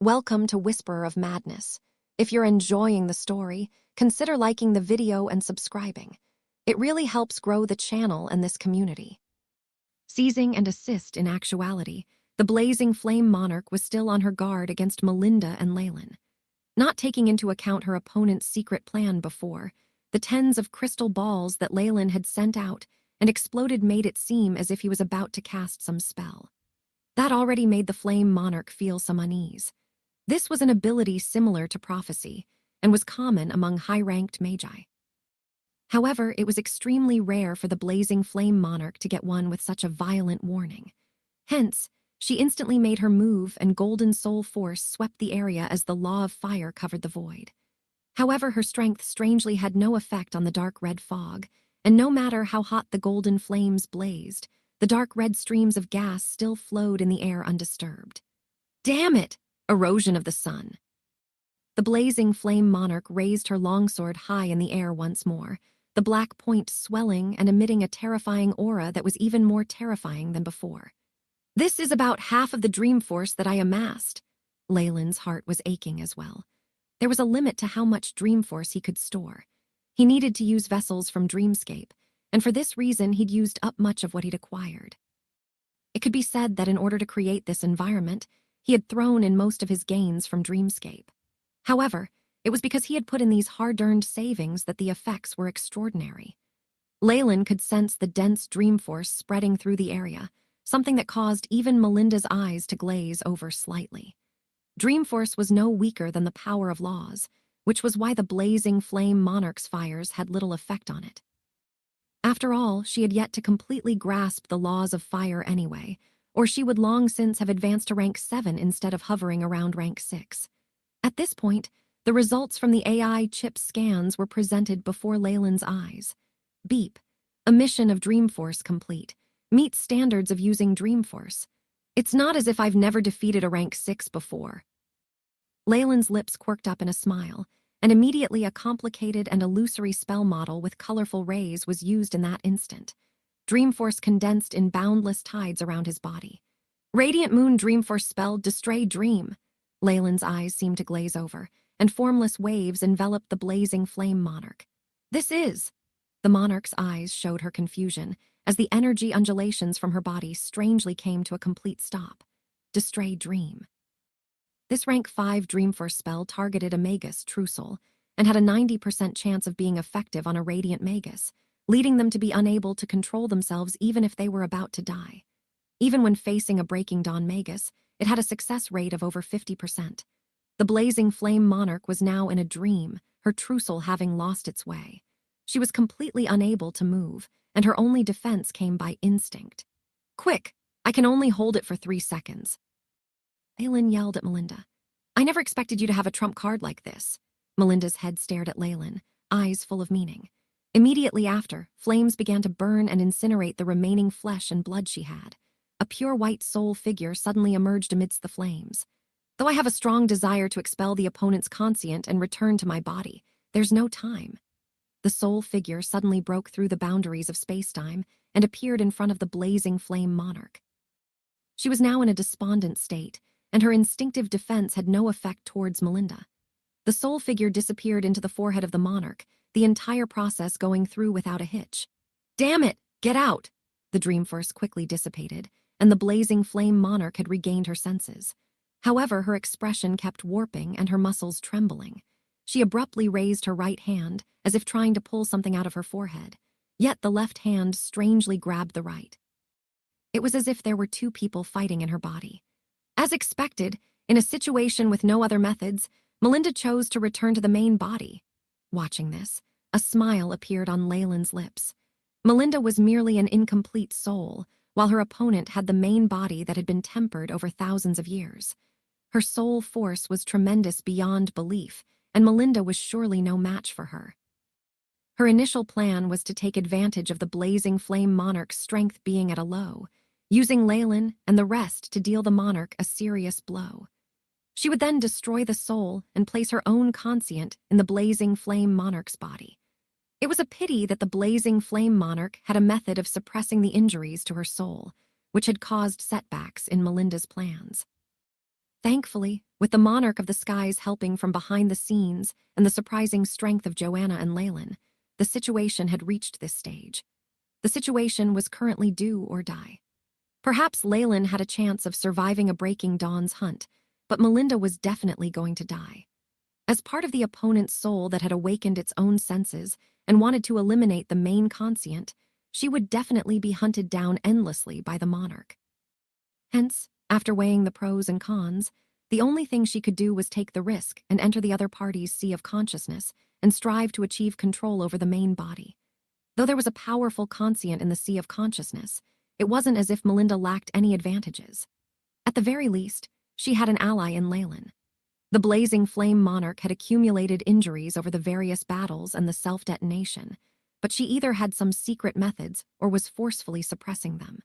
Welcome to Whisperer of Madness. If you're enjoying the story, consider liking the video and subscribing. It really helps grow the channel and this community. Seizing and assist in actuality, the blazing flame monarch was still on her guard against Melinda and Leyland. Not taking into account her opponent's secret plan before, the tens of crystal balls that Leyland had sent out and exploded made it seem as if he was about to cast some spell. That already made the flame monarch feel some unease. This was an ability similar to prophecy and was common among high-ranked magi. However, it was extremely rare for the blazing flame monarch to get one with such a violent warning. Hence, she instantly made her move and golden soul force swept the area as the law of fire covered the void. However, her strength strangely had no effect on the dark red fog, and no matter how hot the golden flames blazed, the dark red streams of gas still flowed in the air undisturbed. Damn it! Erosion of the sun. The blazing flame monarch raised her longsword high in the air once more, the black point swelling and emitting a terrifying aura that was even more terrifying than before. This is about half of the dream force that I amassed. Leyland's heart was aching as well. There was a limit to how much dream force he could store. He needed to use vessels from Dreamscape, and for this reason he'd used up much of what he'd acquired. It could be said that in order to create this environment, he had thrown in most of his gains from Dreamscape. However, it was because he had put in these hard-earned savings that the effects were extraordinary. Leyland could sense the dense dream force spreading through the area, something that caused even Melinda's eyes to glaze over slightly. Dream force was no weaker than the power of laws, which was why the blazing flame monarch's fires had little effect on it. After all, she had yet to completely grasp the laws of fire anyway, or she would long since have advanced to rank 7 instead of hovering around rank 6. At this point, the results from the AI chip scans were presented before Leyland's eyes. Beep. Emission of Dreamforce complete. Meet standards of using Dreamforce. It's not as if I've never defeated a rank 6 before. Leyland's lips quirked up in a smile, and immediately a complicated and illusory spell model with colorful rays was used in that instant. Dreamforce condensed in boundless tides around his body. Radiant Moon Dreamforce spell Distray Dream. Leyland's eyes seemed to glaze over, and formless waves enveloped the blazing flame monarch. This is... The monarch's eyes showed her confusion, as the energy undulations from her body strangely came to a complete stop. Distray Dream. This rank 5 Dreamforce spell targeted a Magus true soul, and had a 90% chance of being effective on a radiant Magus, leading them to be unable to control themselves even if they were about to die. Even when facing a Breaking Dawn Magus, it had a success rate of over 50%. The blazing flame monarch was now in a dream, her true soul having lost its way. She was completely unable to move, and her only defense came by instinct. Quick! I can only hold it for 3 seconds. Leyland yelled at Melinda. I never expected you to have a trump card like this. Melinda's head stared at Leyland, eyes full of meaning. Immediately after, flames began to burn and incinerate the remaining flesh and blood she had. A pure white soul figure suddenly emerged amidst the flames. Though I have a strong desire to expel the opponent's conscient and return to my body, there's no time. The soul figure suddenly broke through the boundaries of space-time and appeared in front of the blazing flame monarch. She was now in a despondent state, and her instinctive defense had no effect towards Melinda. The soul figure disappeared into the forehead of the monarch, the entire process going through without a hitch. Damn it! Get out! The Dreamforce quickly dissipated, and the blazing flame monarch had regained her senses. However, her expression kept warping and her muscles trembling. She abruptly raised her right hand, as if trying to pull something out of her forehead. Yet the left hand strangely grabbed the right. It was as if there were 2 people fighting in her body. As expected, in a situation with no other methods, Melinda chose to return to the main body. Watching this, a smile appeared on Leyland's lips. Melinda was merely an incomplete soul, while her opponent had the main body that had been tempered over thousands of years. Her soul force was tremendous beyond belief, and Melinda was surely no match for her. Her initial plan was to take advantage of the blazing flame monarch's strength being at a low, using Leyland and the rest to deal the monarch a serious blow. She would then destroy the soul and place her own conscient in the blazing flame monarch's body. It was a pity that the blazing flame monarch had a method of suppressing the injuries to her soul, which had caused setbacks in Melinda's plans. Thankfully, with the monarch of the skies helping from behind the scenes and the surprising strength of Joanna and Leyland, the situation had reached this stage. The situation was currently do or die. Perhaps Leyland had a chance of surviving a Breaking Dawn's hunt, but Melinda was definitely going to die. As part of the opponent's soul that had awakened its own senses and wanted to eliminate the main conscient, she would definitely be hunted down endlessly by the monarch. Hence, after weighing the pros and cons, the only thing she could do was take the risk and enter the other party's sea of consciousness and strive to achieve control over the main body. Though there was a powerful conscient in the sea of consciousness, it wasn't as if Melinda lacked any advantages. At the very least, she had an ally in Leyland. The blazing flame monarch had accumulated injuries over the various battles and the self-detonation, but she either had some secret methods or was forcefully suppressing them.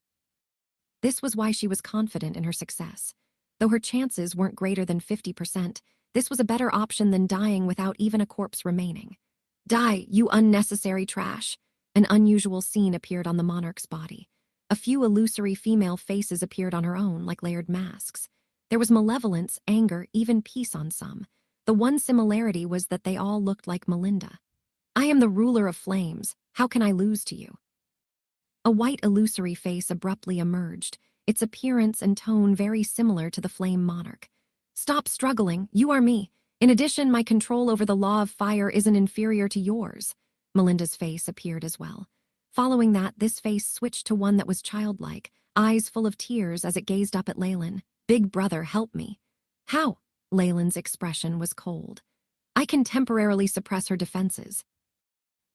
This was why she was confident in her success. Though her chances weren't greater than 50%, this was a better option than dying without even a corpse remaining. Die, you unnecessary trash! An unusual scene appeared on the monarch's body. A few illusory female faces appeared on her own like layered masks. There was malevolence, anger, even peace on some. The one similarity was that they all looked like Melinda. I am the ruler of flames. How can I lose to you? A white illusory face abruptly emerged, its appearance and tone very similar to the flame monarch. Stop struggling, you are me. In addition, my control over the law of fire isn't inferior to yours. Melinda's face appeared as well. Following that, this face switched to one that was childlike, eyes full of tears as it gazed up at Leyland. Big brother, help me. How? Leyland's expression was cold. I can temporarily suppress her defenses.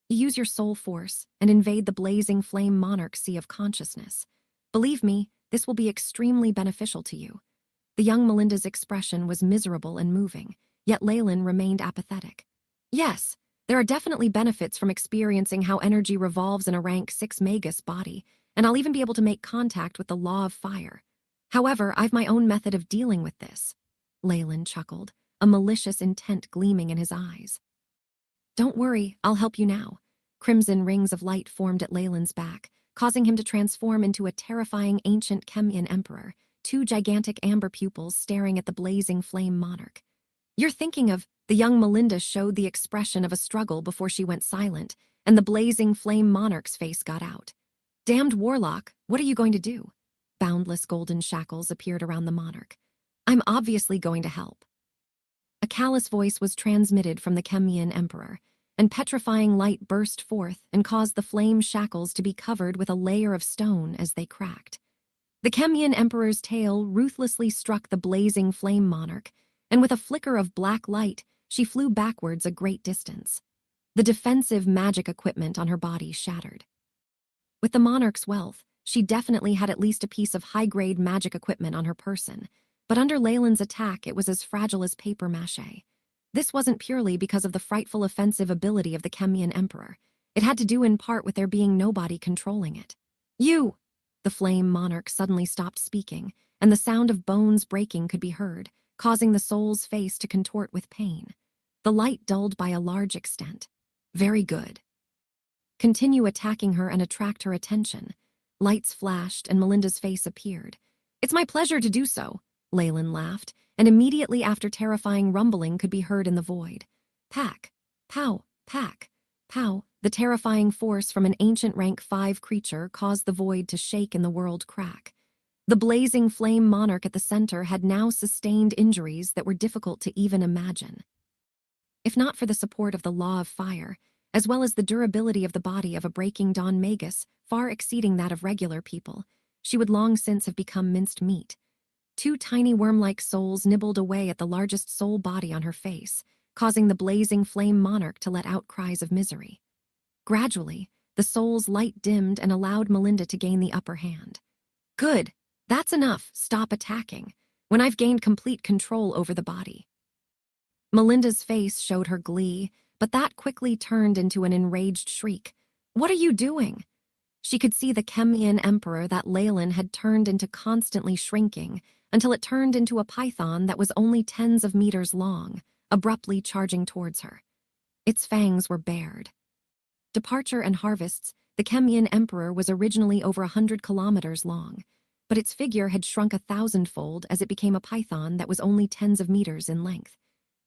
Use your soul force and invade the blazing flame monarch sea of consciousness. Believe me, this will be extremely beneficial to you. The young Melinda's expression was miserable and moving, yet Leyland remained apathetic. Yes, there are definitely benefits from experiencing how energy revolves in a rank 6 Magus body, and I'll even be able to make contact with the law of fire. However, I've my own method of dealing with this. Leyland chuckled, a malicious intent gleaming in his eyes. Don't worry, I'll help you now. Crimson rings of light formed at Leyland's back, causing him to transform into a terrifying ancient Chemian emperor, two gigantic amber pupils staring at the blazing flame monarch. You're thinking of... The young Melinda showed the expression of a struggle before she went silent, and the blazing flame monarch's face got out. Damned Warlock, what are you going to do? Boundless golden shackles appeared around the monarch. I'm obviously going to help. A callous voice was transmitted from the Chemian emperor, and petrifying light burst forth and caused the flame shackles to be covered with a layer of stone as they cracked. The Chemian emperor's tail ruthlessly struck the blazing flame monarch, and with a flicker of black light, she flew backwards a great distance. The defensive magic equipment on her body shattered. With the monarch's wealth, she definitely had at least a piece of high-grade magic equipment on her person, but under Leyland's attack it was as fragile as paper mache. This wasn't purely because of the frightful offensive ability of the Chemian emperor. It had to do in part with there being nobody controlling it. You! The flame monarch suddenly stopped speaking, and the sound of bones breaking could be heard, causing the soul's face to contort with pain. The light dulled by a large extent. Very good. Continue attacking her and attract her attention. Lights flashed and Melinda's face appeared. It's my pleasure to do so, Leyland laughed, and immediately after terrifying rumbling could be heard in the void. Pack, pow, pack, pow. The terrifying force from an ancient rank 5 creature caused the void to shake and the world crack. The blazing flame monarch at the center had now sustained injuries that were difficult to even imagine. If not for the support of the law of fire, as well as the durability of the body of a Breaking Dawn Magus, far exceeding that of regular people, she would long since have become minced meat. Two tiny worm-like souls nibbled away at the largest soul body on her face, causing the blazing flame monarch to let out cries of misery. Gradually, the soul's light dimmed and allowed Melinda to gain the upper hand. Good. That's enough. Stop attacking. When I've gained complete control over the body. Melinda's face showed her glee, but that quickly turned into an enraged shriek. What are you doing? She could see the Chemian emperor that Leyland had turned into constantly shrinking until it turned into a python that was only tens of meters long, abruptly charging towards her. Its fangs were bared. Departure and harvests, the Chemian emperor was originally over 100 kilometers long. but its figure had shrunk 1,000-fold as it became a python that was only tens of meters in length.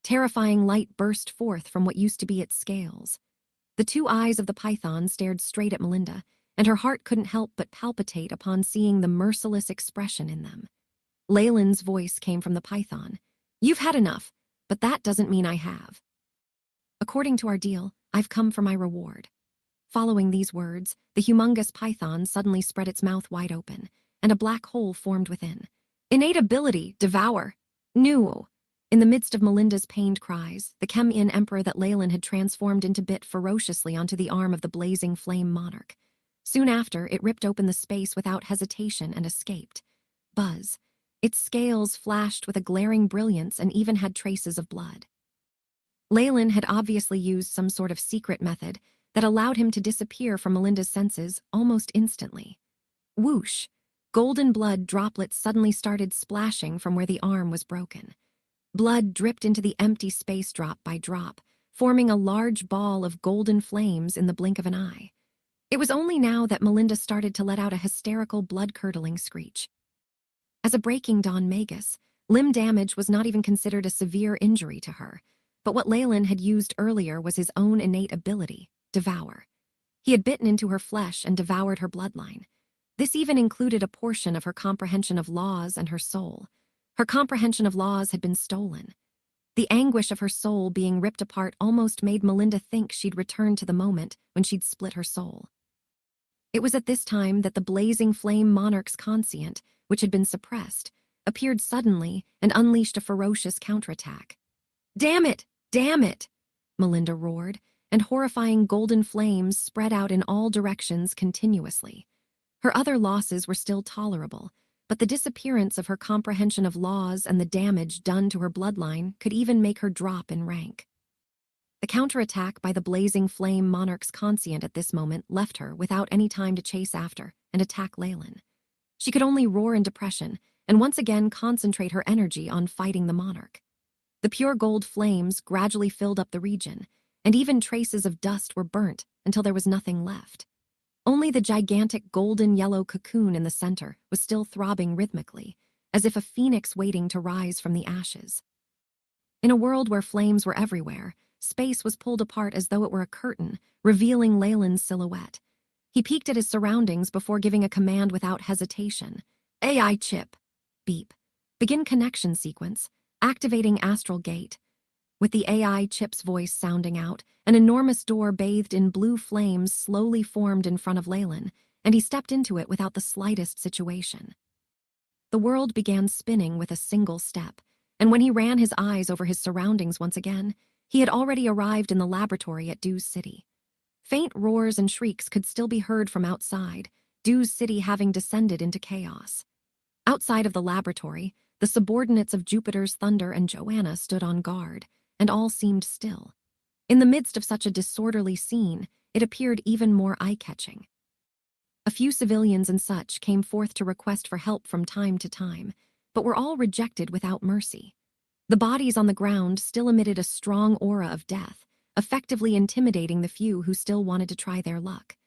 Terrifying light burst forth from what used to be its scales. The two eyes of the python stared straight at Melinda, and her heart couldn't help but palpitate upon seeing the merciless expression in them. Leyland's voice came from the python. "You've had enough, but that doesn't mean I have. According to our deal, I've come for my reward." Following these words, the humongous python suddenly spread its mouth wide open, and a black hole formed within. "Innate ability, devour. New." In the midst of Melinda's pained cries, the Chem-In emperor that Leyland had transformed into bit ferociously onto the arm of the blazing flame monarch. Soon after, it ripped open the space without hesitation and escaped. Buzz. Its scales flashed with a glaring brilliance and even had traces of blood. Leyland had obviously used some sort of secret method that allowed him to disappear from Melinda's senses almost instantly. Whoosh! Golden blood droplets suddenly started splashing from where the arm was broken. Blood dripped into the empty space drop by drop, forming a large ball of golden flames in the blink of an eye. It was only now that Melinda started to let out a hysterical, blood-curdling screech. As a Breaking Dawn Magus, limb damage was not even considered a severe injury to her, but what Leyland had used earlier was his own innate ability, devour. He had bitten into her flesh and devoured her bloodline. This even included a portion of her comprehension of laws and her soul. Her comprehension of laws had been stolen. The anguish of her soul being ripped apart almost made Melinda think she'd returned to the moment when she'd split her soul. It was at this time that the blazing flame monarch's conscient, which had been suppressed, appeared suddenly and unleashed a ferocious counterattack. "Damn it! Damn it!" Melinda roared, and horrifying golden flames spread out in all directions continuously. Her other losses were still tolerable, but the disappearance of her comprehension of laws and the damage done to her bloodline could even make her drop in rank. The counterattack by the blazing flame monarch's conscient at this moment left her without any time to chase after and attack Leyland. She could only roar in depression and once again concentrate her energy on fighting the monarch. The pure gold flames gradually filled up the region, and even traces of dust were burnt until there was nothing left. Only the gigantic golden-yellow cocoon in the center was still throbbing rhythmically, as if a phoenix waiting to rise from the ashes. In a world where flames were everywhere, space was pulled apart as though it were a curtain, revealing Leyland's silhouette. He peeked at his surroundings before giving a command without hesitation. "AI chip." Beep. Begin connection sequence. Activating astral gate. With the AI chip's voice sounding out, an enormous door bathed in blue flames slowly formed in front of Leyland, and he stepped into it without the slightest situation. The world began spinning with a single step, and when he ran his eyes over his surroundings once again, he had already arrived in the laboratory at Dew's City. Faint roars and shrieks could still be heard from outside, Dew's City having descended into chaos. Outside of the laboratory, the subordinates of Jupiter's Thunder and Joanna stood on guard, and all seemed still. In the midst of such a disorderly scene, it appeared even more eye-catching. A few civilians and such came forth to request for help from time to time, but were all rejected without mercy. The bodies on the ground still emitted a strong aura of death, effectively intimidating the few who still wanted to try their luck.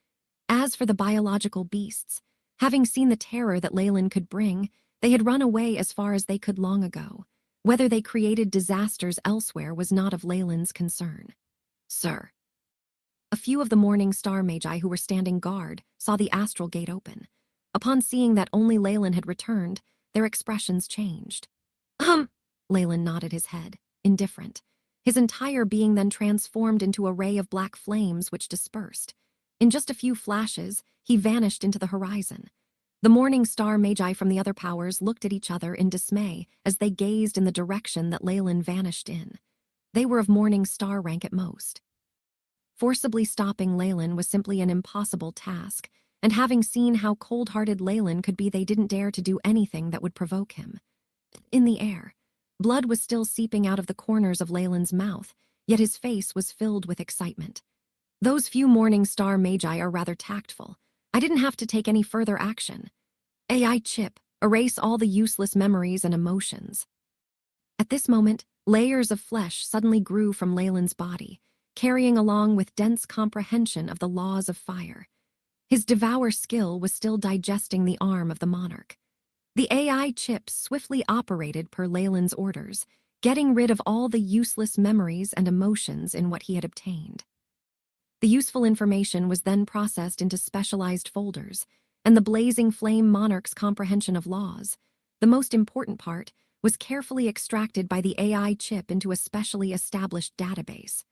As for the biological beasts, having seen the terror that Leyland could bring, they had run away as far as they could long ago. Whether they created disasters elsewhere was not of Leyland's concern. "Sir." A few of the Morning Star Magi who were standing guard saw the astral gate open. Upon seeing that only Leyland had returned, their expressions changed. Leyland nodded his head, indifferent. His entire being then transformed into a ray of black flames which dispersed. In just a few flashes, he vanished into the horizon. The Morning Star Magi from the other powers looked at each other in dismay as they gazed in the direction that Leyland vanished in. They were of Morning Star rank at most. Forcibly stopping Leyland was simply an impossible task, and having seen how cold-hearted Leyland could be, they didn't dare to do anything that would provoke him. In the air, blood was still seeping out of the corners of Leyland's mouth, yet his face was filled with excitement. "Those few Morning Star Magi are rather tactful. I didn't have to take any further action. AI chip, erase all the useless memories and emotions." At this moment, layers of flesh suddenly grew from Leyland's body, carrying along with dense comprehension of the laws of fire. His devour skill was still digesting the arm of the monarch. The AI chip swiftly operated per Leyland's orders, getting rid of all the useless memories and emotions in what he had obtained. The useful information was then processed into specialized folders, and the blazing flame monarch's comprehension of laws, the most important part, was carefully extracted by the AI chip into a specially established database.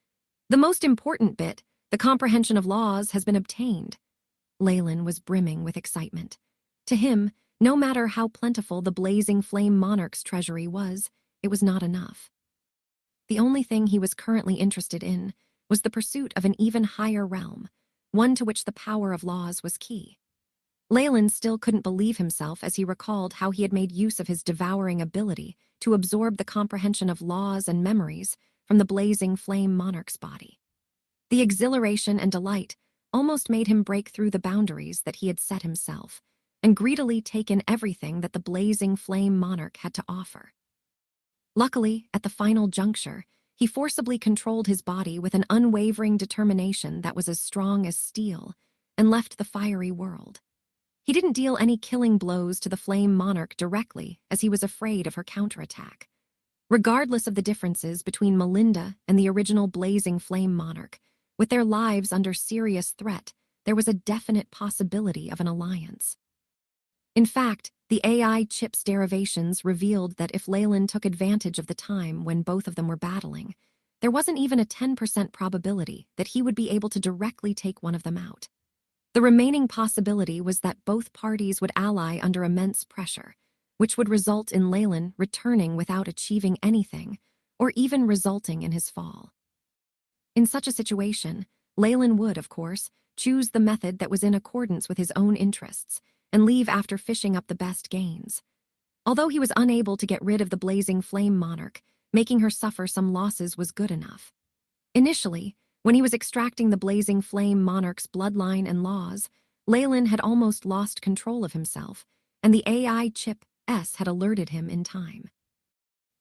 The most important bit, the comprehension of laws, has been obtained. Leyland was brimming with excitement. To him, no matter how plentiful the blazing flame monarch's treasury was, it was not enough. The only thing he was currently interested in was the pursuit of an even higher realm, one to which the power of laws was key. Leyland still couldn't believe himself as he recalled how he had made use of his devouring ability to absorb the comprehension of laws and memories from the blazing flame monarch's body. The exhilaration and delight almost made him break through the boundaries that he had set himself and greedily take in everything that the blazing flame monarch had to offer. Luckily, at the final juncture, he forcibly controlled his body with an unwavering determination that was as strong as steel and left the fiery world. He didn't deal any killing blows to the flame monarch directly, as he was afraid of her counterattack. Regardless of the differences between Melinda and the original blazing flame monarch, with their lives under serious threat, there was a definite possibility of an alliance. In fact, the AI chip's derivations revealed that if Leyland took advantage of the time when both of them were battling, there wasn't even a 10% probability that he would be able to directly take one of them out. The remaining possibility was that both parties would ally under immense pressure, which would result in Leyland returning without achieving anything, or even resulting in his fall. In such a situation, Leyland would, of course, choose the method that was in accordance with his own interests and leave after fishing up the best gains. Although he was unable to get rid of the blazing flame monarch, making her suffer some losses was good enough. Initially, when he was extracting the blazing flame monarch's bloodline and laws, Leyland had almost lost control of himself, and the AI chip S had alerted him in time.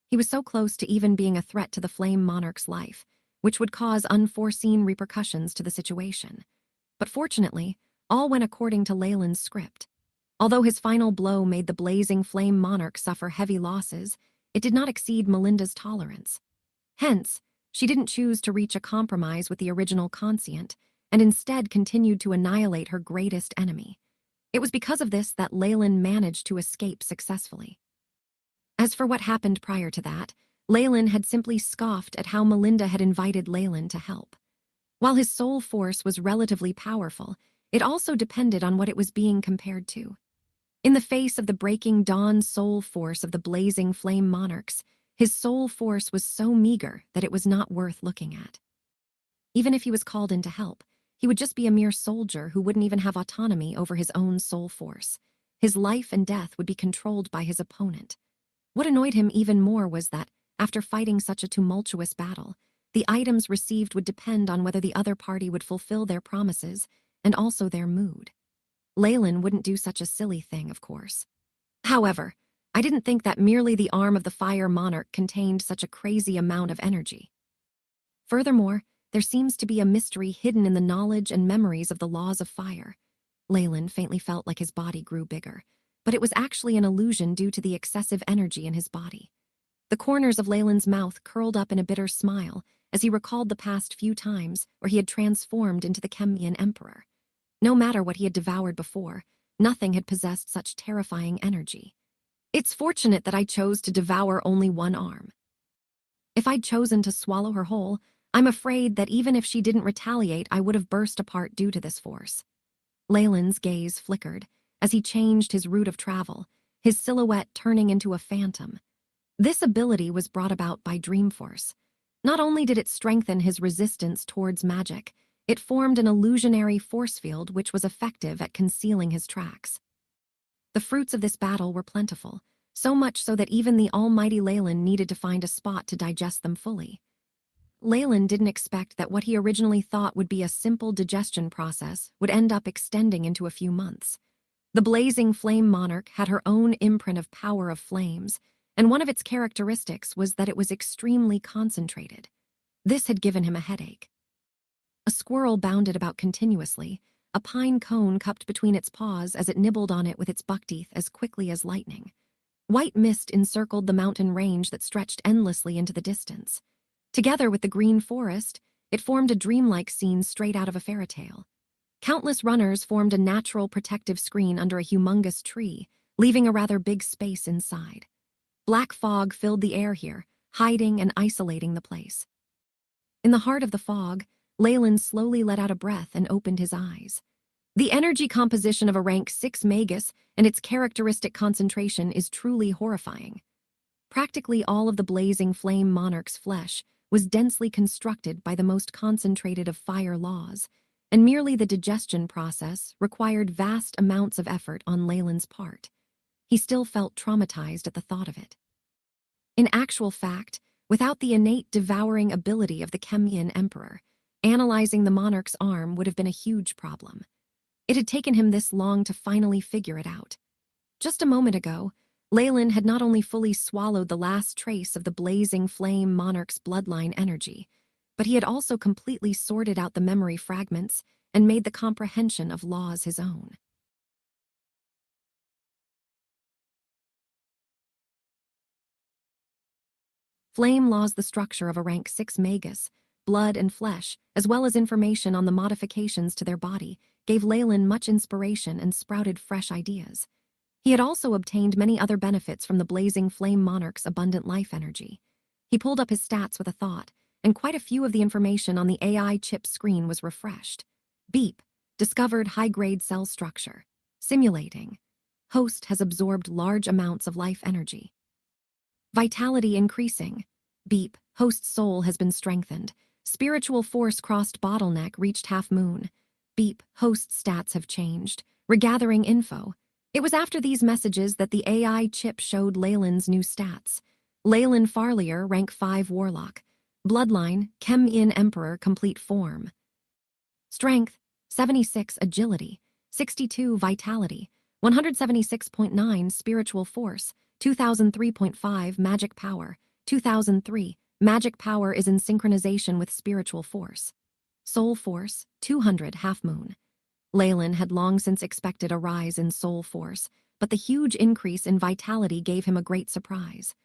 He was so close to even being a threat to the flame monarch's life, which would cause unforeseen repercussions to the situation. But fortunately, all went according to Leyland's script. Although his final blow made the blazing flame monarch suffer heavy losses, it did not exceed Melinda's tolerance. Hence, she didn't choose to reach a compromise with the original conscient, and instead continued to annihilate her greatest enemy. It was because of this that Leyland managed to escape successfully. As for what happened prior to that, Leyland had simply scoffed at how Melinda had invited Leyland to help. While his soul force was relatively powerful, it also depended on what it was being compared to. In the face of the breaking dawn soul force of the blazing flame monarchs, his soul force was so meager that it was not worth looking at. Even if he was called in to help, he would just be a mere soldier who wouldn't even have autonomy over his own soul force. His life and death would be controlled by his opponent. What annoyed him even more was that, after fighting such a tumultuous battle, the items received would depend on whether the other party would fulfill their promises and also their mood. Leyland wouldn't do such a silly thing, of course. However, I didn't think that merely the arm of the fire monarch contained such a crazy amount of energy. Furthermore, there seems to be a mystery hidden in the knowledge and memories of the laws of fire. Leyland faintly felt like his body grew bigger, but it was actually an illusion due to the excessive energy in his body. The corners of Leyland's mouth curled up in a bitter smile as he recalled the past few times where he had transformed into the Chemian Emperor. No matter what he had devoured before, nothing had possessed such terrifying energy. It's fortunate that I chose to devour only one arm. If I'd chosen to swallow her whole, I'm afraid that even if she didn't retaliate, I would have burst apart due to this force. Leyland's gaze flickered as he changed his route of travel, his silhouette turning into a phantom. This ability was brought about by Dreamforce. Not only did it strengthen his resistance towards magic, it formed an illusionary force field which was effective at concealing his tracks. The fruits of this battle were plentiful, so much so that even the almighty Leyland needed to find a spot to digest them fully. Leyland didn't expect that what he originally thought would be a simple digestion process would end up extending into a few months. The blazing flame monarch had her own imprint of power of flames, and one of its characteristics was that it was extremely concentrated. This had given him a headache. A squirrel bounded about continuously, a pine cone cupped between its paws as it nibbled on it with its buckteeth as quickly as lightning. White mist encircled the mountain range that stretched endlessly into the distance. Together with the green forest, it formed a dreamlike scene straight out of a fairy tale. Countless runners formed a natural protective screen under a humongous tree, leaving a rather big space inside. Black fog filled the air here, hiding and isolating the place. In the heart of the fog, Leyland slowly let out a breath and opened his eyes. The energy composition of a rank 6 Magus and its characteristic concentration is truly horrifying. Practically all of the blazing flame monarch's flesh was densely constructed by the most concentrated of fire laws, and merely the digestion process required vast amounts of effort on Leyland's part. He still felt traumatized at the thought of it. In actual fact, without the innate devouring ability of the Chemian Emperor, analyzing the monarch's arm would have been a huge problem. It had taken him this long to finally figure it out. Just a moment ago, Leyland had not only fully swallowed the last trace of the blazing flame monarch's bloodline energy, but he had also completely sorted out the memory fragments and made the comprehension of laws his own. Flame laws the structure of a rank 6 Magus, blood and flesh, as well as information on the modifications to their body, gave Leyland much inspiration and sprouted fresh ideas. He had also obtained many other benefits from the blazing flame monarch's abundant life energy. He pulled up his stats with a thought, and quite a few of the information on the AI chip screen was refreshed. Beep. Discovered high-grade cell structure. Simulating. Host has absorbed large amounts of life energy. Vitality increasing. Beep. Host's soul has been strengthened. Spiritual force crossed bottleneck reached half moon. Beep. Host's stats have changed. Regathering info. It was after these messages that the AI chip showed Leyland's new stats. Leyland Farlier, rank 5 Warlock. Bloodline, Chemian Emperor, complete form. Strength, 76 Agility, 62 Vitality, 176.9 Spiritual Force, 2003.5 Magic Power, 2003. Magic Power is in synchronization with Spiritual Force. Soul Force, 200 Half Moon. Leyland had long since expected a rise in soul force, but the huge increase in vitality gave him a great surprise.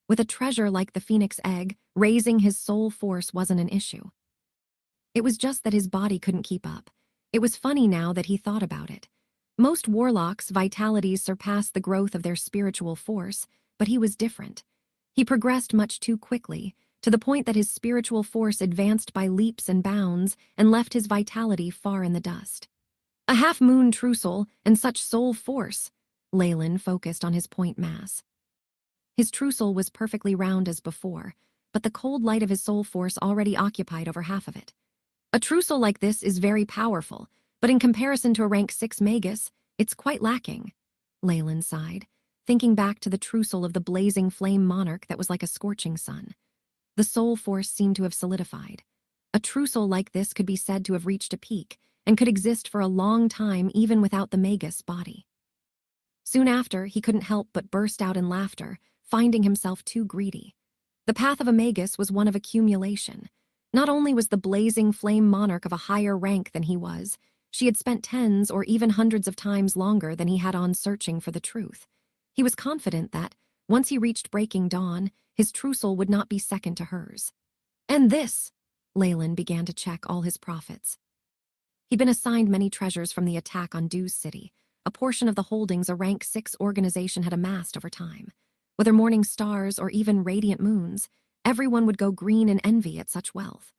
With a treasure like the Phoenix Egg, raising his soul force wasn't an issue. It was just that his body couldn't keep up. It was funny now that he thought about it. Most warlocks' vitalities surpassed the growth of their spiritual force, but he was different. He progressed much too quickly, to the point that his spiritual force advanced by leaps and bounds and left his vitality far in the dust. A half-moon trussel and such soul force. Leyland focused on his point mass. His trussel was perfectly round as before, but the cold light of his soul force already occupied over half of it. A trussel like this is very powerful, but in comparison to a rank 6 Magus, it's quite lacking. Leyland sighed, thinking back to the trussel of the blazing flame monarch that was like a scorching sun. The soul force seemed to have solidified. A trussel like this could be said to have reached a peak, and could exist for a long time even without the Magus body. Soon after, he couldn't help but burst out in laughter, finding himself too greedy. The path of a Magus was one of accumulation. Not only was the blazing flame monarch of a higher rank than he was, she had spent tens or even hundreds of times longer than he had on searching for the truth. He was confident that, once he reached breaking dawn, his trussel would not be second to hers. And this, Leyland began to check all his profits. He'd been assigned many treasures from the attack on Dews City, a portion of the holdings a rank 6 organization had amassed over time. Whether morning stars or even radiant moons, everyone would go green in envy at such wealth.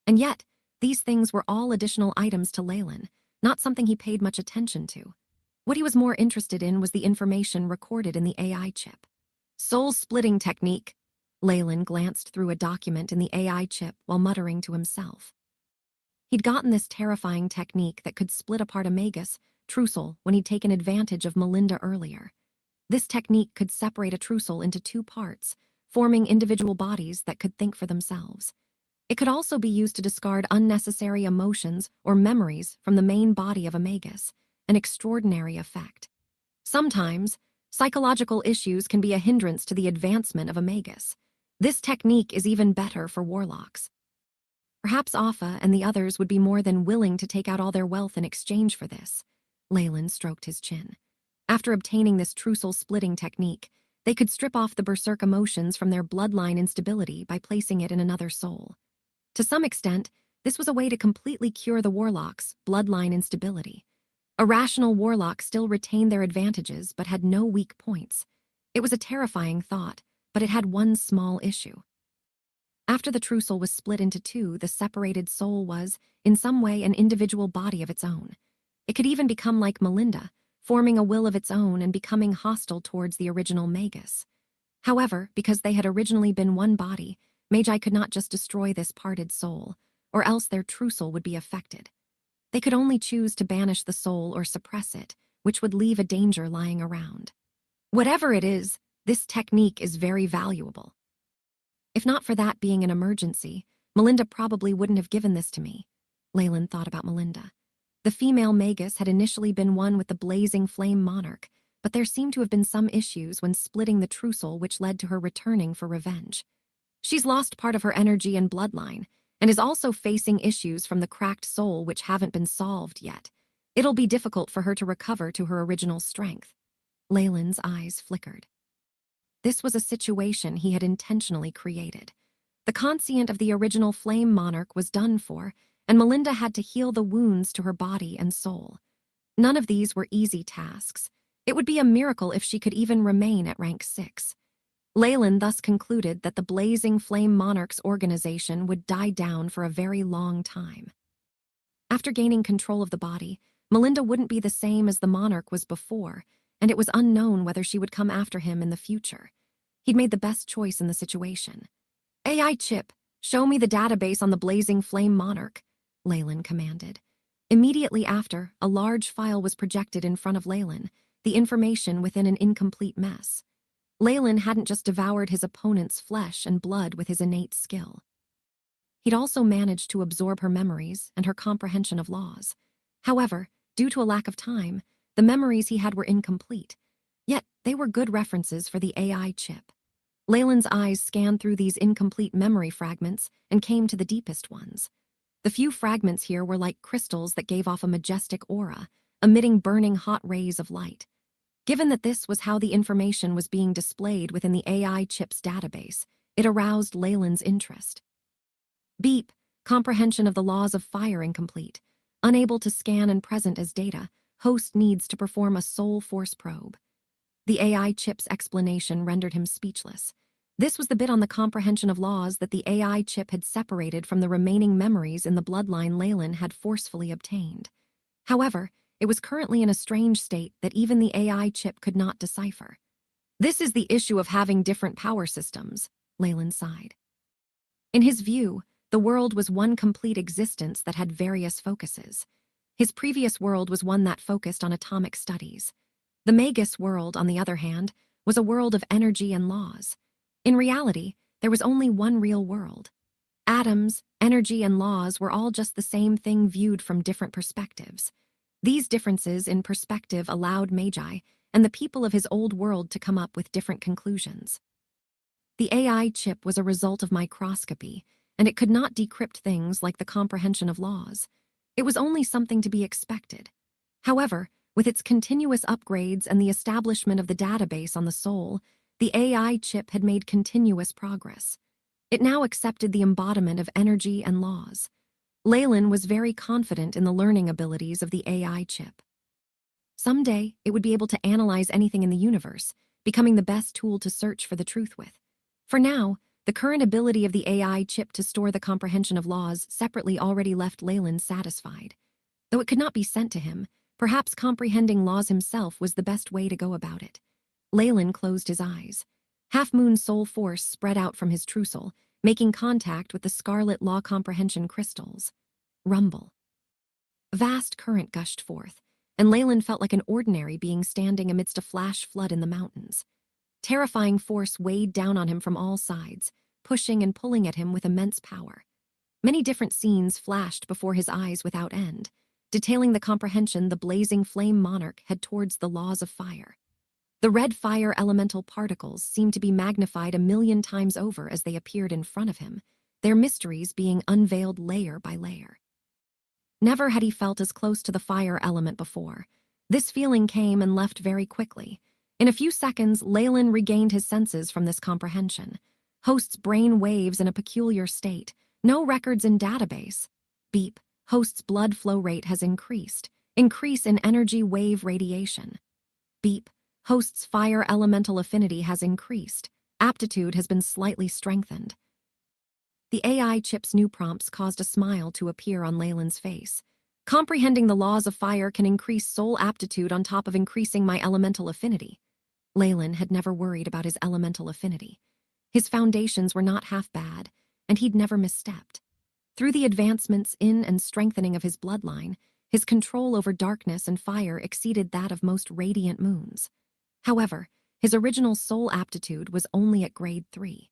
And yet, these things were all additional items to Leyland, not something he paid much attention to. What he was more interested in was the information recorded in the AI chip. Soul-splitting technique. Leyland glanced through a document in the AI chip while muttering to himself. He'd gotten this terrifying technique that could split apart a Magus, trussel, when he'd taken advantage of Melinda earlier. This technique could separate a trussel into 2 parts, forming individual bodies that could think for themselves. It could also be used to discard unnecessary emotions or memories from the main body of a Magus, an extraordinary effect. Sometimes, psychological issues can be a hindrance to the advancement of a Magus. This technique is even better for warlocks. Perhaps Afa and the others would be more than willing to take out all their wealth in exchange for this. Leyland stroked his chin. After obtaining this trussel splitting technique, they could strip off the berserk emotions from their bloodline instability by placing it in another soul. To some extent, this was a way to completely cure the Warlock's bloodline instability. A rational Warlock still retained their advantages but had no weak points. It was a terrifying thought, but it had one small issue. After the trussel was split into two, the separated soul was, in some way, an individual body of its own. It could even become like Melinda, forming a will of its own and becoming hostile towards the original Magus. However, because they had originally been one body, Magi could not just destroy this parted soul, or else their trussel would be affected. They could only choose to banish the soul or suppress it, which would leave a danger lying around. Whatever it is, this technique is very valuable. If not for that being an emergency, Melinda probably wouldn't have given this to me. Leyland thought about Melinda. The female Magus had initially been one with the blazing flame monarch, but there seemed to have been some issues when splitting the trussel which led to her returning for revenge. She's lost part of her energy and bloodline, and is also facing issues from the cracked soul which haven't been solved yet. It'll be difficult for her to recover to her original strength. Leyland's eyes flickered. This was a situation he had intentionally created. The conscient of the original flame monarch was done for, and Melinda had to heal the wounds to her body and soul. None of these were easy tasks. It would be a miracle if she could even remain at rank 6. Leyland thus concluded that the blazing flame monarch's organization would die down for a very long time. After gaining control of the body, Melinda wouldn't be the same as the monarch was before, and it was unknown whether she would come after him in the future. He'd made the best choice in the situation. "AI chip, show me the database on the blazing flame monarch," Leyland commanded. Immediately after, a large file was projected in front of Leyland, the information within an incomplete mess. Leyland hadn't just devoured his opponent's flesh and blood with his innate skill. He'd also managed to absorb her memories and her comprehension of laws. However, due to a lack of time, the memories he had were incomplete. Yet, they were good references for the AI chip. Leyland's eyes scanned through these incomplete memory fragments and came to the deepest ones. The few fragments here were like crystals that gave off a majestic aura, emitting burning hot rays of light. Given that this was how the information was being displayed within the AI chip's database, it aroused Leyland's interest. Beep, comprehension of the laws of fire incomplete. Unable to scan and present as data, host needs to perform a soul force probe. The AI chip's explanation rendered him speechless. This was the bit on the comprehension of laws that the AI chip had separated from the remaining memories in the bloodline Leyland had forcefully obtained. However, it was currently in a strange state that even the AI chip could not decipher. "This is the issue of having different power systems," Leyland sighed. In his view, the world was one complete existence that had various focuses. His previous world was one that focused on atomic studies. The Magus world, on the other hand, was a world of energy and laws. In reality, there was only one real world. Atoms, energy, and laws were all just the same thing viewed from different perspectives. These differences in perspective allowed Magi and the people of his old world to come up with different conclusions. The AI chip was a result of microscopy, and it could not decrypt things like the comprehension of laws. It was only something to be expected. However, with its continuous upgrades and the establishment of the database on the soul, the AI chip had made continuous progress. It now accepted the embodiment of energy and laws. Leyland was very confident in the learning abilities of the AI chip. Someday, it would be able to analyze anything in the universe, becoming the best tool to search for the truth with. For now, the current ability of the AI chip to store the comprehension of laws separately already left Leyland satisfied. Though it could not be sent to him, perhaps comprehending laws himself was the best way to go about it. Leyland closed his eyes. Half-moon soul force spread out from his trussel, making contact with the scarlet law comprehension crystals. Rumble. A vast current gushed forth, and Leyland felt like an ordinary being standing amidst a flash flood in the mountains. Terrifying force weighed down on him from all sides, pushing and pulling at him with immense power. Many different scenes flashed before his eyes without end, detailing the comprehension the blazing flame monarch had towards the laws of fire. The red fire elemental particles seemed to be magnified 1,000,000 times over as they appeared in front of him, their mysteries being unveiled layer by layer. Never had he felt as close to the fire element before. This feeling came and left very quickly. In a few seconds, Leyland regained his senses from this comprehension. Host's brain waves in a peculiar state. No records in database. Beep. Host's blood flow rate has increased. Increase in energy wave radiation. Beep. Host's fire elemental affinity has increased. Aptitude has been slightly strengthened. The AI chip's new prompts caused a smile to appear on Leyland's face. Comprehending the laws of fire can increase soul aptitude on top of increasing my elemental affinity. Leyland had never worried about his elemental affinity. His foundations were not half bad, and he'd never misstepped. Through the advancements in and strengthening of his bloodline, his control over darkness and fire exceeded that of most radiant moons. However, his original soul aptitude was only at grade 3.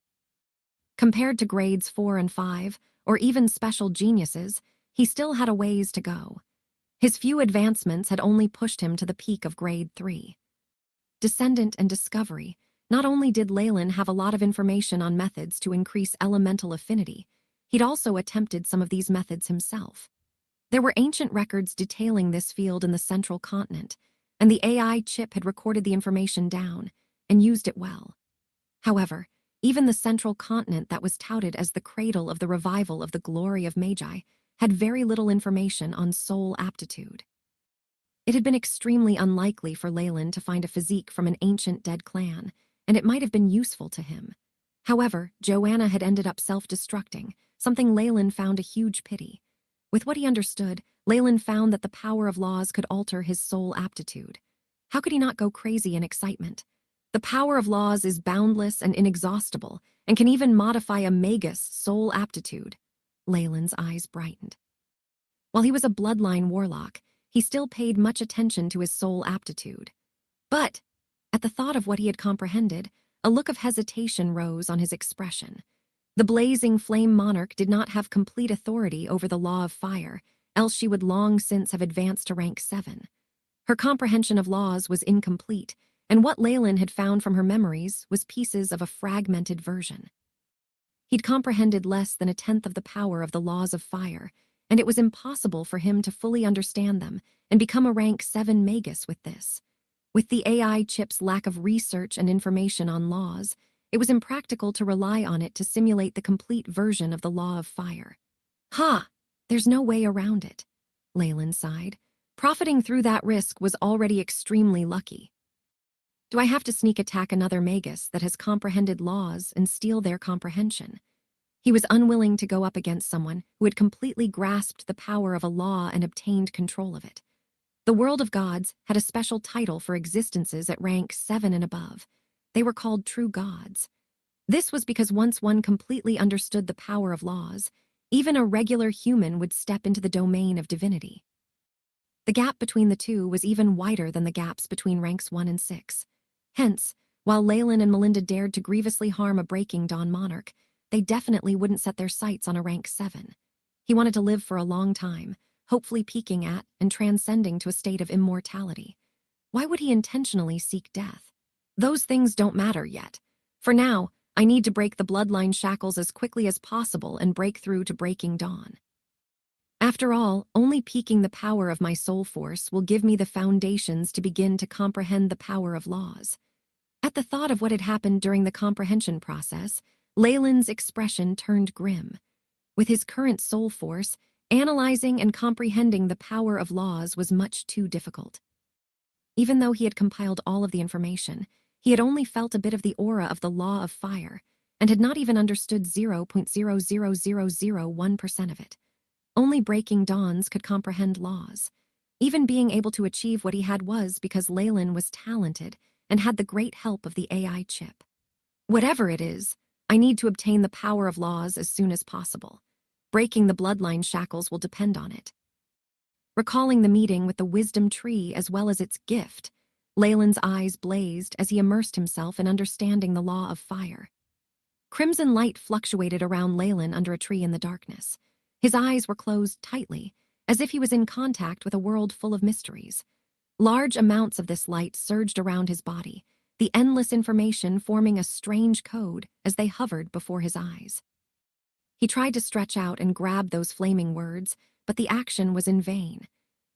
Compared to grades 4 and 5, or even special geniuses, he still had a ways to go. His few advancements had only pushed him to the peak of grade 3. Descendant and discovery. Not only did Leyland have a lot of information on methods to increase elemental affinity, he'd also attempted some of these methods himself. There were ancient records detailing this field in the central continent, and the AI chip had recorded the information down and used it well. However, even the central continent that was touted as the cradle of the revival of the glory of Magi had very little information on soul aptitude. It had been extremely unlikely for Leyland to find a physique from an ancient dead clan, and it might have been useful to him. However, Joanna had ended up self-destructing, something Leyland found a huge pity. With what he understood, Leyland found that the power of laws could alter his soul aptitude. How could he not go crazy in excitement? The power of laws is boundless and inexhaustible, and can even modify a Magus soul aptitude. Leyland's eyes brightened. While he was a bloodline warlock, he still paid much attention to his soul aptitude. But, at the thought of what he had comprehended, a look of hesitation rose on his expression. The blazing flame monarch did not have complete authority over the law of fire, else she would long since have advanced to rank 7. Her comprehension of laws was incomplete, and what Leyland had found from her memories was pieces of a fragmented version. He'd comprehended less than 1/10 of the power of the laws of fire, and it was impossible for him to fully understand them and become a rank 7 Magus with this. With the AI chip's lack of research and information on laws, it was impractical to rely on it to simulate the complete version of the law of fire. There's no way around it, Leyland sighed. Profiting through that risk was already extremely lucky. Do I have to sneak attack another Magus that has comprehended laws and steal their comprehension? He was unwilling to go up against someone who had completely grasped the power of a law and obtained control of it. The world of gods had a special title for existences at rank 7 and above. They were called true gods. This was because once one completely understood the power of laws, even a regular human would step into the domain of divinity. The gap between the two was even wider than the gaps between ranks 1 and 6. Hence, while Leyland and Melinda dared to grievously harm a breaking dawn monarch, they definitely wouldn't set their sights on a rank 7. He wanted to live for a long time, hopefully peaking at and transcending to a state of immortality. Why would he intentionally seek death? Those things don't matter yet. For now, I need to break the bloodline shackles as quickly as possible and break through to breaking dawn. After all, only peaking the power of my soul force will give me the foundations to begin to comprehend the power of laws. At the thought of what had happened during the comprehension process, Leyland's expression turned grim. With his current soul force, analyzing and comprehending the power of laws was much too difficult. Even though he had compiled all of the information, he had only felt a bit of the aura of the law of fire, and had not even understood 0.00001% of it. Only breaking dawns could comprehend laws. Even being able to achieve what he had was because Leyland was talented and had the great help of the AI chip. Whatever it is, I need to obtain the power of laws as soon as possible. Breaking the bloodline shackles will depend on it. Recalling the meeting with the wisdom tree as well as its gift, Leyland's eyes blazed as he immersed himself in understanding the law of fire. Crimson light fluctuated around Leyland under a tree in the darkness. His eyes were closed tightly, as if he was in contact with a world full of mysteries. Large amounts of this light surged around his body, the endless information forming a strange code as they hovered before his eyes. He tried to stretch out and grab those flaming words, but the action was in vain.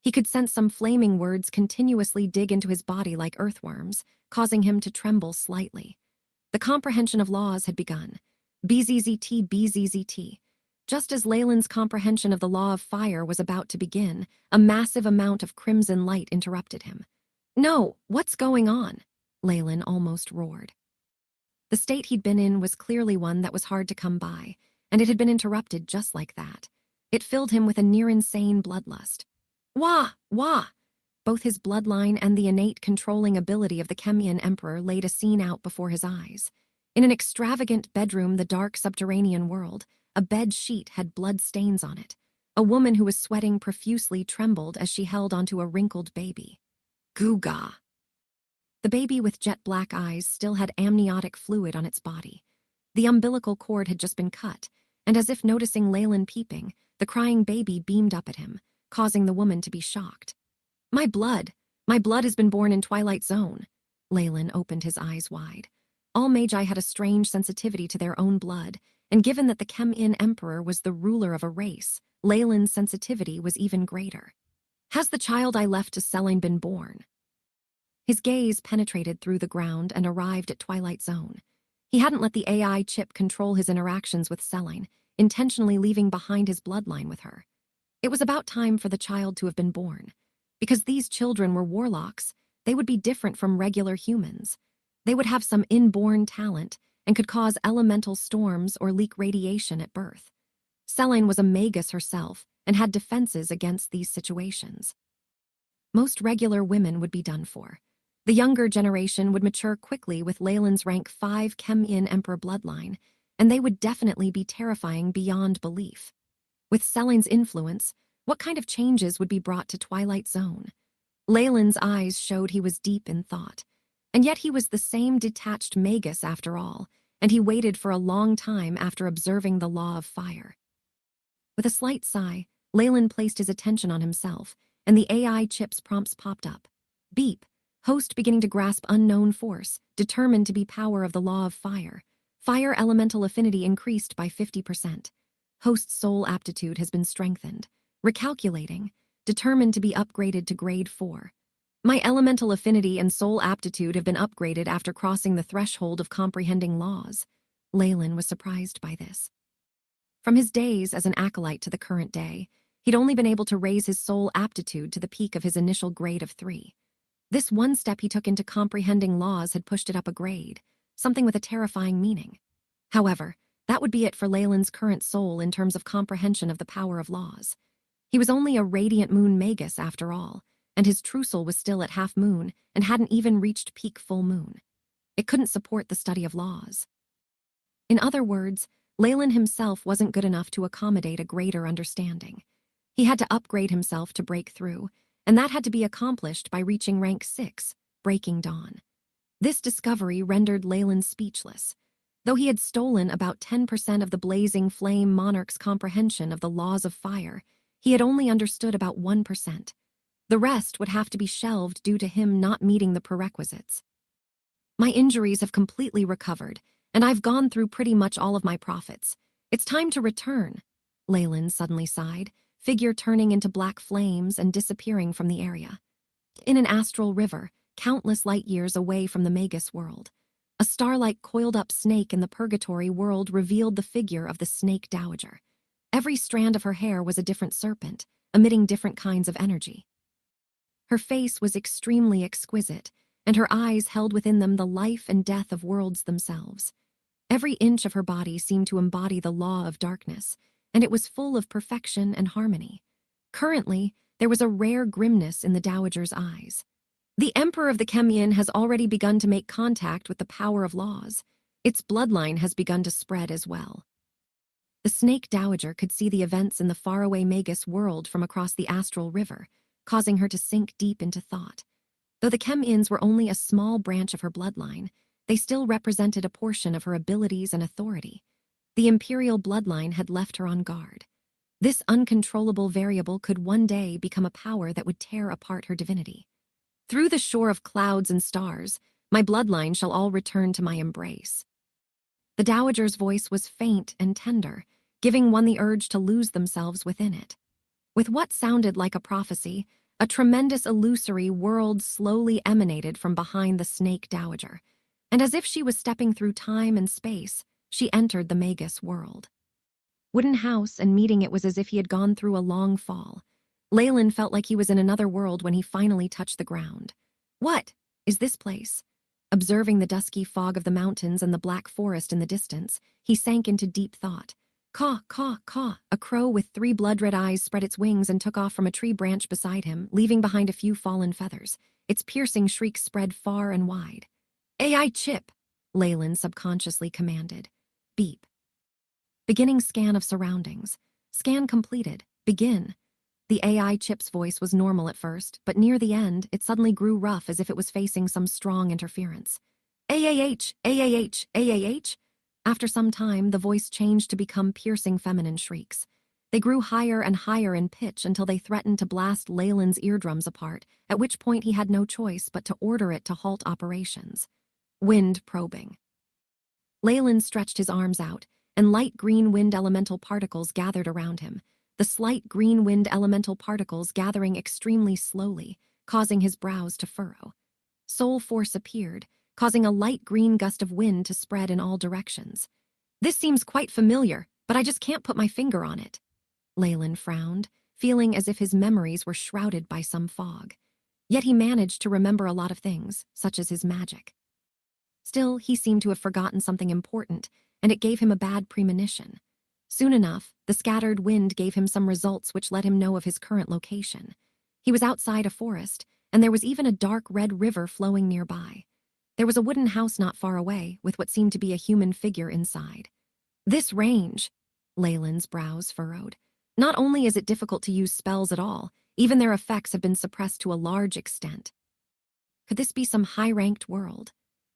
He could sense some flaming words continuously dig into his body like earthworms, causing him to tremble slightly. The comprehension of laws had begun. BZZT, BZZT. Just as Leyland's comprehension of the law of fire was about to begin, a massive amount of crimson light interrupted him. "No, what's going on?" Leyland almost roared. The state he'd been in was clearly one that was hard to come by, and it had been interrupted just like that. It filled him with a near-insane bloodlust. Wah! Wah! Both his bloodline and the innate controlling ability of the Chemian Emperor laid a scene out before his eyes. In an extravagant bedroom, the dark subterranean world, a bed sheet had blood stains on it. A woman who was sweating profusely trembled as she held onto a wrinkled baby. Googa! The baby with jet-black eyes still had amniotic fluid on its body. The umbilical cord had just been cut, and as if noticing Leyland peeping, the crying baby beamed up at him, causing the woman to be shocked. My blood has been born in Twilight Zone." Leyland opened his eyes wide. All Magi had a strange sensitivity to their own blood, and given that the Chem-In Emperor was the ruler of a race, Leyland's sensitivity was even greater. "Has the child I left to Selene been born?" His gaze penetrated through the ground and arrived at Twilight Zone. He hadn't let the AI chip control his interactions with Selene, intentionally leaving behind his bloodline with her. It was about time for the child to have been born. Because these children were warlocks, they would be different from regular humans. They would have some inborn talent and could cause elemental storms or leak radiation at birth. Selene was a Magus herself and had defenses against these situations. Most regular women would be done for. The younger generation would mature quickly with Leyland's rank 5 Chem-In Emperor bloodline, and they would definitely be terrifying beyond belief. With Selene's influence, what kind of changes would be brought to Twilight Zone? Leyland's eyes showed he was deep in thought. And yet he was the same detached Magus after all, and he waited for a long time after observing the law of fire. With a slight sigh, Leyland placed his attention on himself, and the AI chip's prompts popped up. Beep. Host beginning to grasp unknown force, determined to be power of the law of fire. Fire elemental affinity increased by 50%. Host's soul aptitude has been strengthened. Recalculating, determined to be upgraded to grade 4. My elemental affinity and soul aptitude have been upgraded after crossing the threshold of comprehending laws. Leyland was surprised by this. From his days as an acolyte to the current day, he'd only been able to raise his soul aptitude to the peak of his initial grade of 3. This one step he took into comprehending laws had pushed it up a grade, something with a terrifying meaning. However, that would be it for Leyland's current soul in terms of comprehension of the power of laws. He was only a radiant moon Magus after all, and his true soul was still at half moon and hadn't even reached peak full moon. It couldn't support the study of laws. In other words, Leyland himself wasn't good enough to accommodate a greater understanding. He had to upgrade himself to break through, and that had to be accomplished by reaching rank 6, Breaking Dawn. This discovery rendered Leyland speechless. Though he had stolen about 10% of the blazing flame monarch's comprehension of the laws of fire, he had only understood about 1%. The rest would have to be shelved due to him not meeting the prerequisites. My injuries have completely recovered, and I've gone through pretty much all of my profits. It's time to return. Leyland suddenly sighed, figure turning into black flames and disappearing from the area. In an astral river, countless light years away from the Magus world, a star-like coiled-up snake in the purgatory world revealed the figure of the snake dowager. Every strand of her hair was a different serpent, emitting different kinds of energy. Her face was extremely exquisite, and her eyes held within them the life and death of worlds themselves. Every inch of her body seemed to embody the law of darkness, and it was full of perfection and harmony. Currently, there was a rare grimness in the dowager's eyes. The Emperor of the Chemian has already begun to make contact with the power of laws. Its bloodline has begun to spread as well. The snake dowager could see the events in the faraway Magus world from across the astral river, causing her to sink deep into thought. Though the Chemians were only a small branch of her bloodline, they still represented a portion of her abilities and authority. The imperial bloodline had left her on guard. This uncontrollable variable could one day become a power that would tear apart her divinity. Through the shore of clouds and stars, my bloodline shall all return to my embrace. The dowager's voice was faint and tender, giving one the urge to lose themselves within it. With what sounded like a prophecy, a tremendous illusory world slowly emanated from behind the snake dowager, and as if she was stepping through time and space, she entered the Magus world. Wooden house, and meeting it was as if he had gone through a long fall. Leyland felt like he was in another world when he finally touched the ground. What is this place? Observing the dusky fog of the mountains and the black forest in the distance, he sank into deep thought. Caw, caw, caw. A crow with 3 blood-red eyes spread its wings and took off from a tree branch beside him, leaving behind a few fallen feathers. Its piercing shrieks spread far and wide. AI Chip, Leyland subconsciously commanded. Beep. Beginning scan of surroundings. Scan completed. Begin. The AI Chip's voice was normal at first, but near the end, it suddenly grew rough as if it was facing some strong interference. AAH, AAH, AAH. After some time, the voice changed to become piercing feminine shrieks. They grew higher and higher in pitch until they threatened to blast Leyland's eardrums apart, at which point he had no choice but to order it to halt operations. Wind probing. Leyland stretched his arms out, and light green wind elemental particles gathered around him, the slight green wind elemental particles gathering extremely slowly, causing his brows to furrow. Soul force appeared, causing a light green gust of wind to spread in all directions. This seems quite familiar, but I just can't put my finger on it. Leyland frowned, feeling as if his memories were shrouded by some fog. Yet he managed to remember a lot of things, such as his magic. Still, he seemed to have forgotten something important, and it gave him a bad premonition. Soon enough, the scattered wind gave him some results which let him know of his current location. He was outside a forest, and there was even a dark red river flowing nearby. There was a wooden house not far away, with what seemed to be a human figure inside. This range, Leyland's brows furrowed. Not only is it difficult to use spells at all, even their effects have been suppressed to a large extent. Could this be some high-ranked world?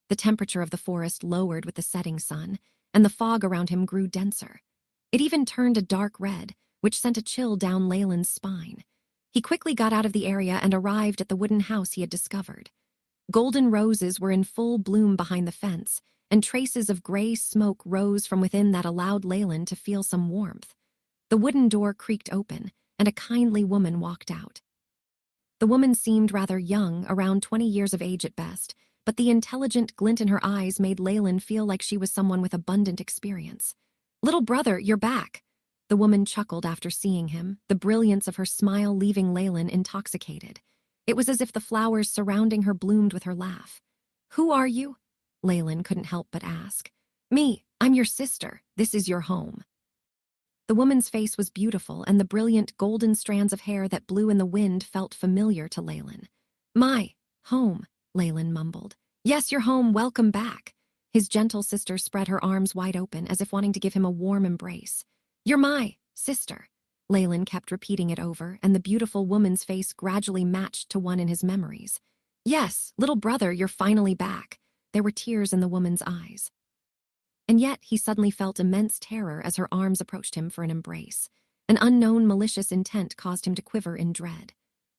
The temperature of the forest lowered with the setting sun, and the fog around him grew denser. It even turned a dark red, which sent a chill down Leyland's spine. He quickly got out of the area and arrived at the wooden house he had discovered. Golden roses were in full bloom behind the fence, and traces of gray smoke rose from within that allowed Leyland to feel some warmth. The wooden door creaked open, and a kindly woman walked out. The woman seemed rather young, around 20 years of age at best, but the intelligent glint in her eyes made Leyland feel like she was someone with abundant experience. "Little brother, you're back." The woman chuckled after seeing him, the brilliance of her smile leaving Leyland intoxicated. It was as if the flowers surrounding her bloomed with her laugh. "Who are you?" Leyland couldn't help but ask. "Me, I'm your sister. This is your home." The woman's face was beautiful, and the brilliant golden strands of hair that blew in the wind felt familiar to Leyland. "My home," Leyland mumbled. "Yes, your home, welcome back." His gentle sister spread her arms wide open as if wanting to give him a warm embrace. "You're my sister." Leyland kept repeating it over, and the beautiful woman's face gradually matched to one in his memories. "Yes, little brother, you're finally back." There were tears in the woman's eyes. And yet he suddenly felt immense terror as her arms approached him for an embrace. An unknown malicious intent caused him to quiver in dread.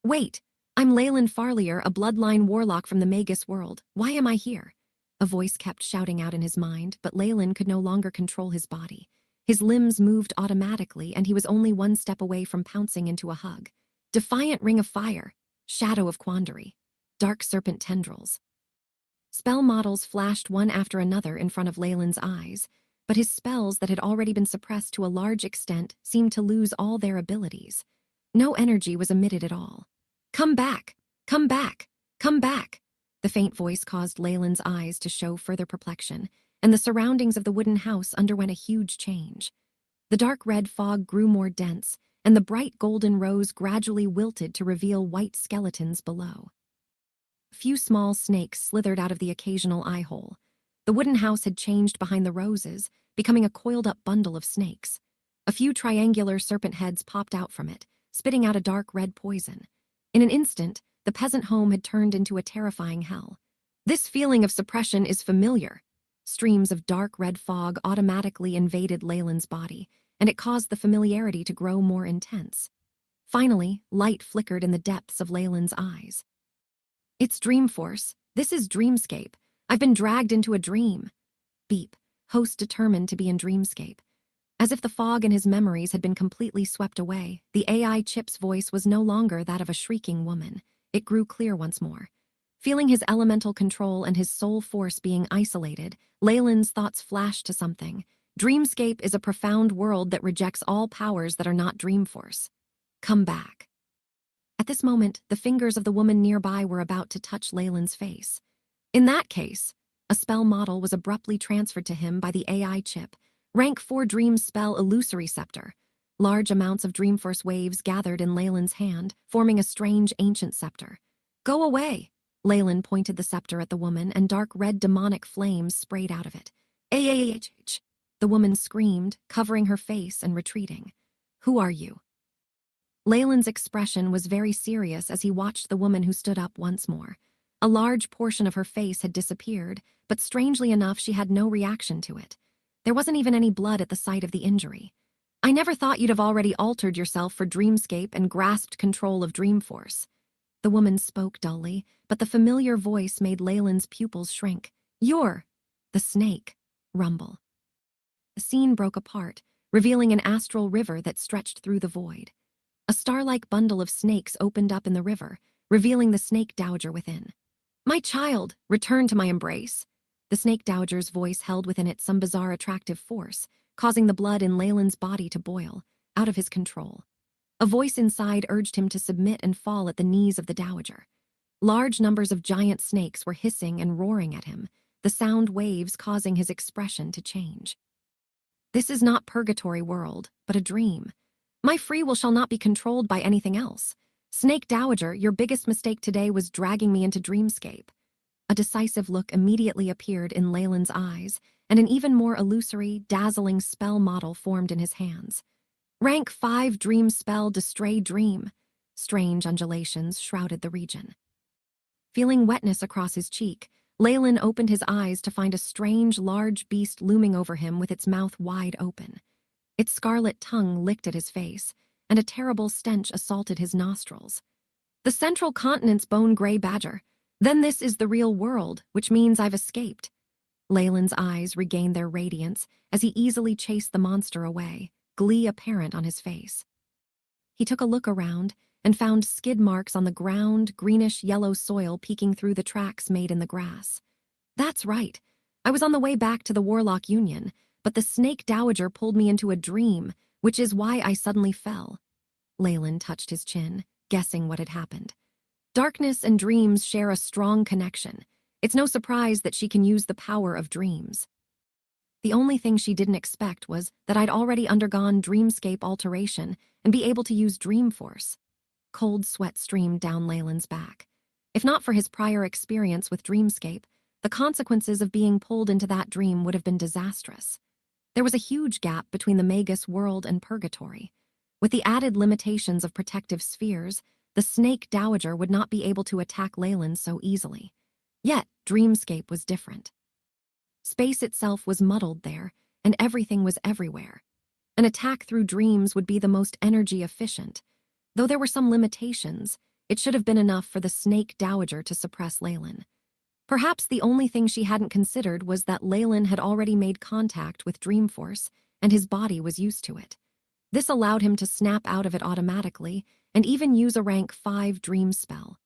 "Wait, I'm Leyland Farlier, a bloodline warlock from the Magus world. Why am I here?" A voice kept shouting out in his mind, but Leyland could no longer control his body. His limbs moved automatically, and he was only one step away from pouncing into a hug. Defiant ring of fire, shadow of quandary, dark serpent tendrils. Spell models flashed one after another in front of Leyland's eyes, but his spells that had already been suppressed to a large extent seemed to lose all their abilities. No energy was emitted at all. "Come back! Come back! Come back!" The faint voice caused Leyland's eyes to show further perplexion, and the surroundings of the wooden house underwent a huge change. The dark red fog grew more dense, and the bright golden rose gradually wilted to reveal white skeletons below. A few small snakes slithered out of the occasional eye hole. The wooden house had changed behind the roses, becoming a coiled-up bundle of snakes. A few triangular serpent heads popped out from it, spitting out a dark red poison. In an instant, the peasant home had turned into a terrifying hell. This feeling of suppression is familiar. Streams of dark red fog automatically invaded Leyland's body, and it caused the familiarity to grow more intense. Finally, light flickered in the depths of Leyland's eyes. "It's Dreamforce. This is Dreamscape. I've been dragged into a dream." Beep. Host determined to be in Dreamscape. As if the fog in his memories had been completely swept away, the AI chip's voice was no longer that of a shrieking woman. It grew clear once more. Feeling his elemental control and his soul force being isolated, Leyland's thoughts flashed to something. Dreamscape is a profound world that rejects all powers that are not Dreamforce. Come back. At this moment, the fingers of the woman nearby were about to touch Leyland's face. In that case, a spell model was abruptly transferred to him by the AI chip. Rank 4 Dream Spell Illusory Scepter. Large amounts of Dreamforce waves gathered in Leyland's hand, forming a strange ancient scepter. Go away! Leyland pointed the scepter at the woman, and dark red demonic flames sprayed out of it. Ah! The woman screamed, covering her face and retreating. Who are you? Leyland's expression was very serious as he watched the woman who stood up once more. A large portion of her face had disappeared, but strangely enough she had no reaction to it. There wasn't even any blood at the site of the injury. I never thought you'd have already altered yourself for Dreamscape and grasped control of Dreamforce. The woman spoke dully, but the familiar voice made Leyland's pupils shrink. You're the snake. Rumble. The scene broke apart, revealing an astral river that stretched through the void. A star-like bundle of snakes opened up in the river, revealing the snake dowager within. My child, return to my embrace. The snake dowager's voice held within it some bizarre attractive force, causing the blood in Leyland's body to boil, out of his control. A voice inside urged him to submit and fall at the knees of the dowager. Large numbers of giant snakes were hissing and roaring at him, the sound waves causing his expression to change. This is not purgatory world, but a dream. My free will shall not be controlled by anything else. Snake Dowager, your biggest mistake today was dragging me into Dreamscape. A decisive look immediately appeared in Leyland's eyes, and an even more illusory, dazzling spell model formed in his hands. Rank 5 Dream Spell Destray Dream. Strange undulations shrouded the region. Feeling wetness across his cheek, Leyland opened his eyes to find a strange, large beast looming over him with its mouth wide open. Its scarlet tongue licked at his face, and a terrible stench assaulted his nostrils. The Central Continent's bone-gray badger. Then this is the real world, which means I've escaped. Leyland's eyes regained their radiance as he easily chased the monster away, glee apparent on his face. He took a look around and found skid marks on the ground, greenish-yellow soil peeking through the tracks made in the grass. That's right. I was on the way back to the Warlock Union, but the Snake Dowager pulled me into a dream, which is why I suddenly fell. Leyland touched his chin, guessing what had happened. Darkness and dreams share a strong connection. It's no surprise that she can use the power of dreams. The only thing she didn't expect was that I'd already undergone Dreamscape alteration and be able to use Dreamforce. Cold sweat streamed down Leyland's back. If not for his prior experience with Dreamscape, the consequences of being pulled into that dream would have been disastrous. There was a huge gap between the Magus world and Purgatory. With the added limitations of protective spheres, the Snake Dowager would not be able to attack Leyland so easily. Yet, Dreamscape was different. Space itself was muddled there, and everything was everywhere. An attack through dreams would be the most energy efficient. Though there were some limitations, it should have been enough for the Snake Dowager to suppress Leyland. Perhaps the only thing she hadn't considered was that Leyland had already made contact with Dreamforce, and his body was used to it. This allowed him to snap out of it automatically, and even use a rank 5 dream spell.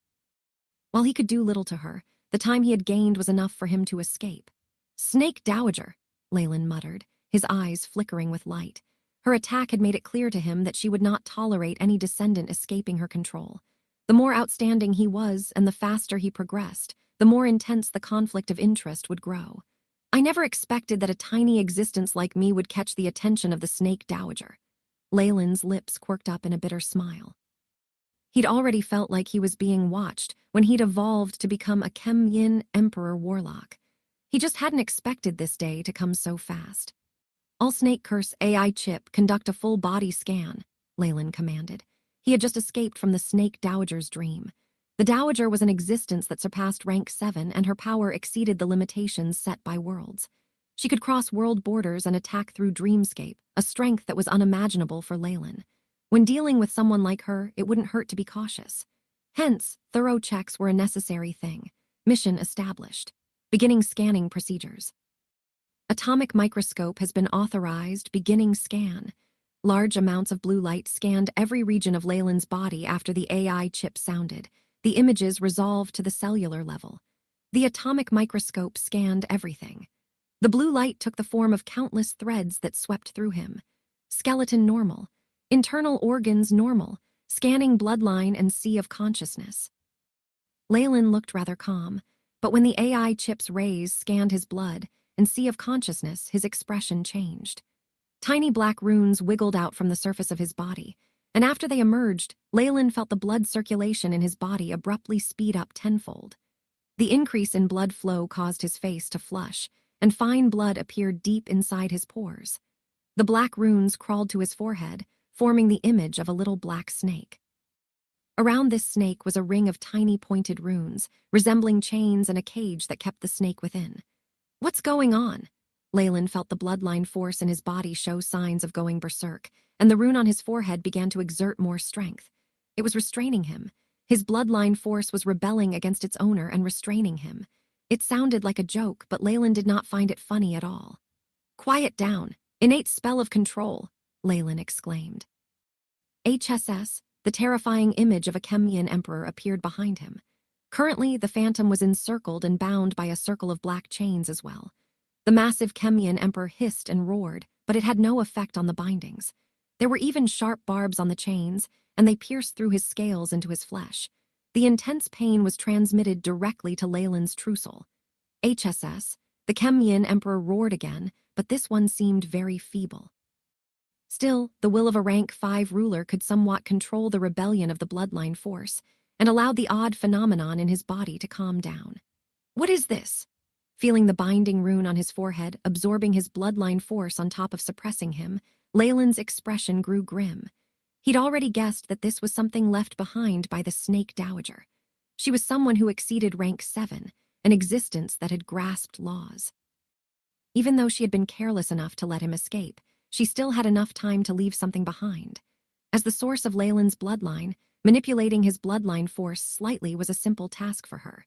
While he could do little to her, the time he had gained was enough for him to escape. Snake Dowager, Leyland muttered, his eyes flickering with light. Her attack had made it clear to him that she would not tolerate any descendant escaping her control. The more outstanding he was and the faster he progressed, the more intense the conflict of interest would grow. I never expected that a tiny existence like me would catch the attention of the Snake Dowager. Leyland's lips quirked up in a bitter smile. He'd already felt like he was being watched when he'd evolved to become a Kem-Yin Emperor Warlock. He just hadn't expected this day to come so fast. All Snake Curse AI chip conduct a full body scan, Leyland commanded. He had just escaped from the Snake Dowager's dream. The Dowager was an existence that surpassed rank 7, and her power exceeded the limitations set by worlds. She could cross world borders and attack through Dreamscape, a strength that was unimaginable for Leyland. When dealing with someone like her, it wouldn't hurt to be cautious. Hence, thorough checks were a necessary thing. Mission established. Beginning scanning procedures. Atomic microscope has been authorized, beginning scan. Large amounts of blue light scanned every region of Leyland's body after the AI chip sounded. The images resolved to the cellular level. The atomic microscope scanned everything. The blue light took the form of countless threads that swept through him. Skeleton normal. Internal organs normal. Scanning bloodline and sea of consciousness. Leyland looked rather calm, but when the AI chip's rays scanned his blood and sea of consciousness, his expression changed. Tiny black runes wiggled out from the surface of his body, and after they emerged, Leyland felt the blood circulation in his body abruptly speed up tenfold. The increase in blood flow caused his face to flush, and fine blood appeared deep inside his pores. The black runes crawled to his forehead, forming the image of a little black snake. Around this snake was a ring of tiny pointed runes, resembling chains and a cage that kept the snake within. What's going on? Leyland felt the bloodline force in his body show signs of going berserk, and the rune on his forehead began to exert more strength. It was restraining him. His bloodline force was rebelling against its owner and restraining him. It sounded like a joke, but Leyland did not find it funny at all. "Quiet down. Innate spell of control," Leyland exclaimed. HSS, the terrifying image of a Chemian emperor, appeared behind him. Currently, the phantom was encircled and bound by a circle of black chains as well. The massive Chemian emperor hissed and roared, but it had no effect on the bindings. There were even sharp barbs on the chains, and they pierced through his scales into his flesh. The intense pain was transmitted directly to Leyland's true soul. HSS, the Chemian emperor roared again, but this one seemed very feeble. Still, the will of a rank 5 ruler could somewhat control the rebellion of the bloodline force, and allowed the odd phenomenon in his body to calm down. What is this? Feeling the binding rune on his forehead, absorbing his bloodline force on top of suppressing him, Leyland's expression grew grim. He'd already guessed that this was something left behind by the Snake Dowager. She was someone who exceeded rank 7, an existence that had grasped laws. Even though she had been careless enough to let him escape, she still had enough time to leave something behind. As the source of Leyland's bloodline, manipulating his bloodline force slightly was a simple task for her.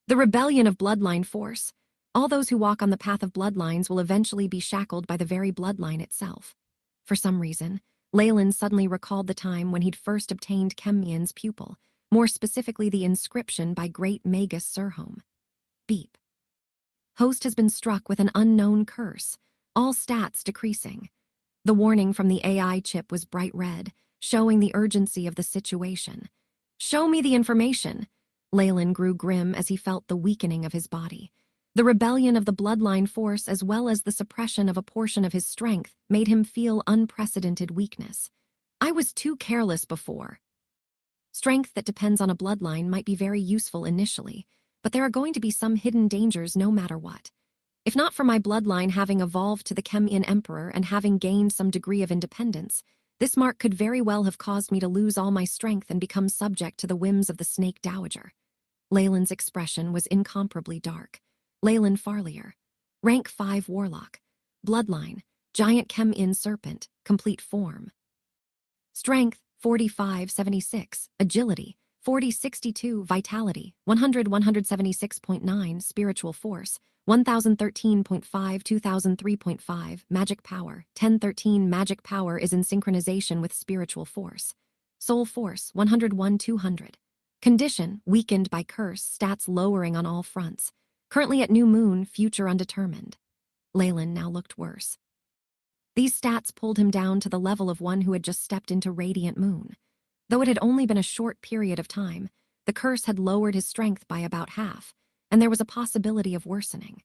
The rebellion of bloodline force. All those who walk on the path of bloodlines will eventually be shackled by the very bloodline itself. For some reason, Leyland suddenly recalled the time when he'd first obtained Chemian's pupil, more specifically the inscription by great Magus Surhome. Beep. Host has been struck with an unknown curse, all stats decreasing. The warning from the AI chip was bright red, showing the urgency of the situation. Show me the information. Leyland grew grim as he felt the weakening of his body. The rebellion of the bloodline force, as well as the suppression of a portion of his strength, made him feel unprecedented weakness. I was too careless before. Strength that depends on a bloodline might be very useful initially, but there are going to be some hidden dangers no matter what. If not for my bloodline having evolved to the Chemian Emperor and having gained some degree of independence, this mark could very well have caused me to lose all my strength and become subject to the whims of the Snake Dowager. Leyland's expression was incomparably dark. Leyland Farlier, rank 5 Warlock, bloodline, giant Chemian serpent, complete form. Strength, 45-76, agility, 40-62, vitality, 100-176.9, spiritual force, 1013.5, 2003.5, magic power, 1013. Magic power is in synchronization with spiritual force. Soul force, 101-200. Condition, weakened by curse, stats lowering on all fronts. Currently at new moon, future undetermined. Leyland now looked worse. These stats pulled him down to the level of one who had just stepped into radiant moon. Though it had only been a short period of time, the curse had lowered his strength by about half, and there was a possibility of worsening.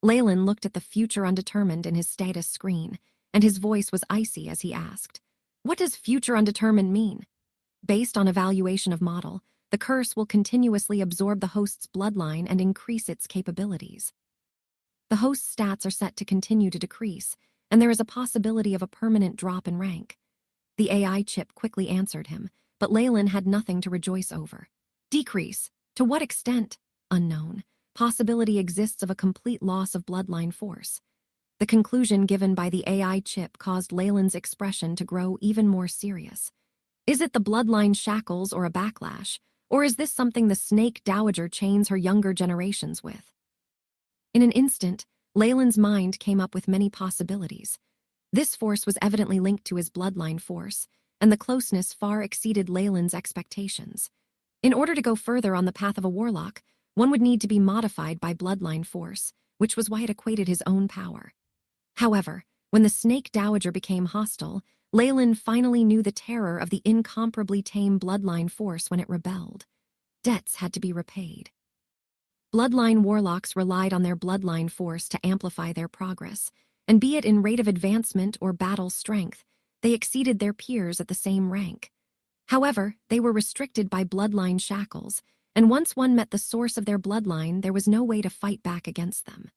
Leyland looked at the future undetermined in his status screen, and his voice was icy as he asked, "What does future undetermined mean?" Based on evaluation of model, the curse will continuously absorb the host's bloodline and increase its capabilities. The host's stats are set to continue to decrease, and there is a possibility of a permanent drop in rank. The AI chip quickly answered him, but Leyland had nothing to rejoice over. Decrease? To what extent? Unknown. Possibility exists of a complete loss of bloodline force. The conclusion given by the AI chip caused Leyland's expression to grow even more serious. Is it the bloodline shackles or a backlash? Or is this something the Snake Dowager chains her younger generations with? In an instant, Leyland's mind came up with many possibilities. This force was evidently linked to his bloodline force, and the closeness far exceeded Leyland's expectations. In order to go further on the path of a warlock, one would need to be modified by bloodline force, which was why it equated his own power. However, when the Snake Dowager became hostile, Leyland finally knew the terror of the incomparably tame bloodline force when it rebelled. Debts had to be repaid. Bloodline warlocks relied on their bloodline force to amplify their progress, and be it in rate of advancement or battle strength, they exceeded their peers at the same rank. However, they were restricted by bloodline shackles, and once one met the source of their bloodline, there was no way to fight back against them.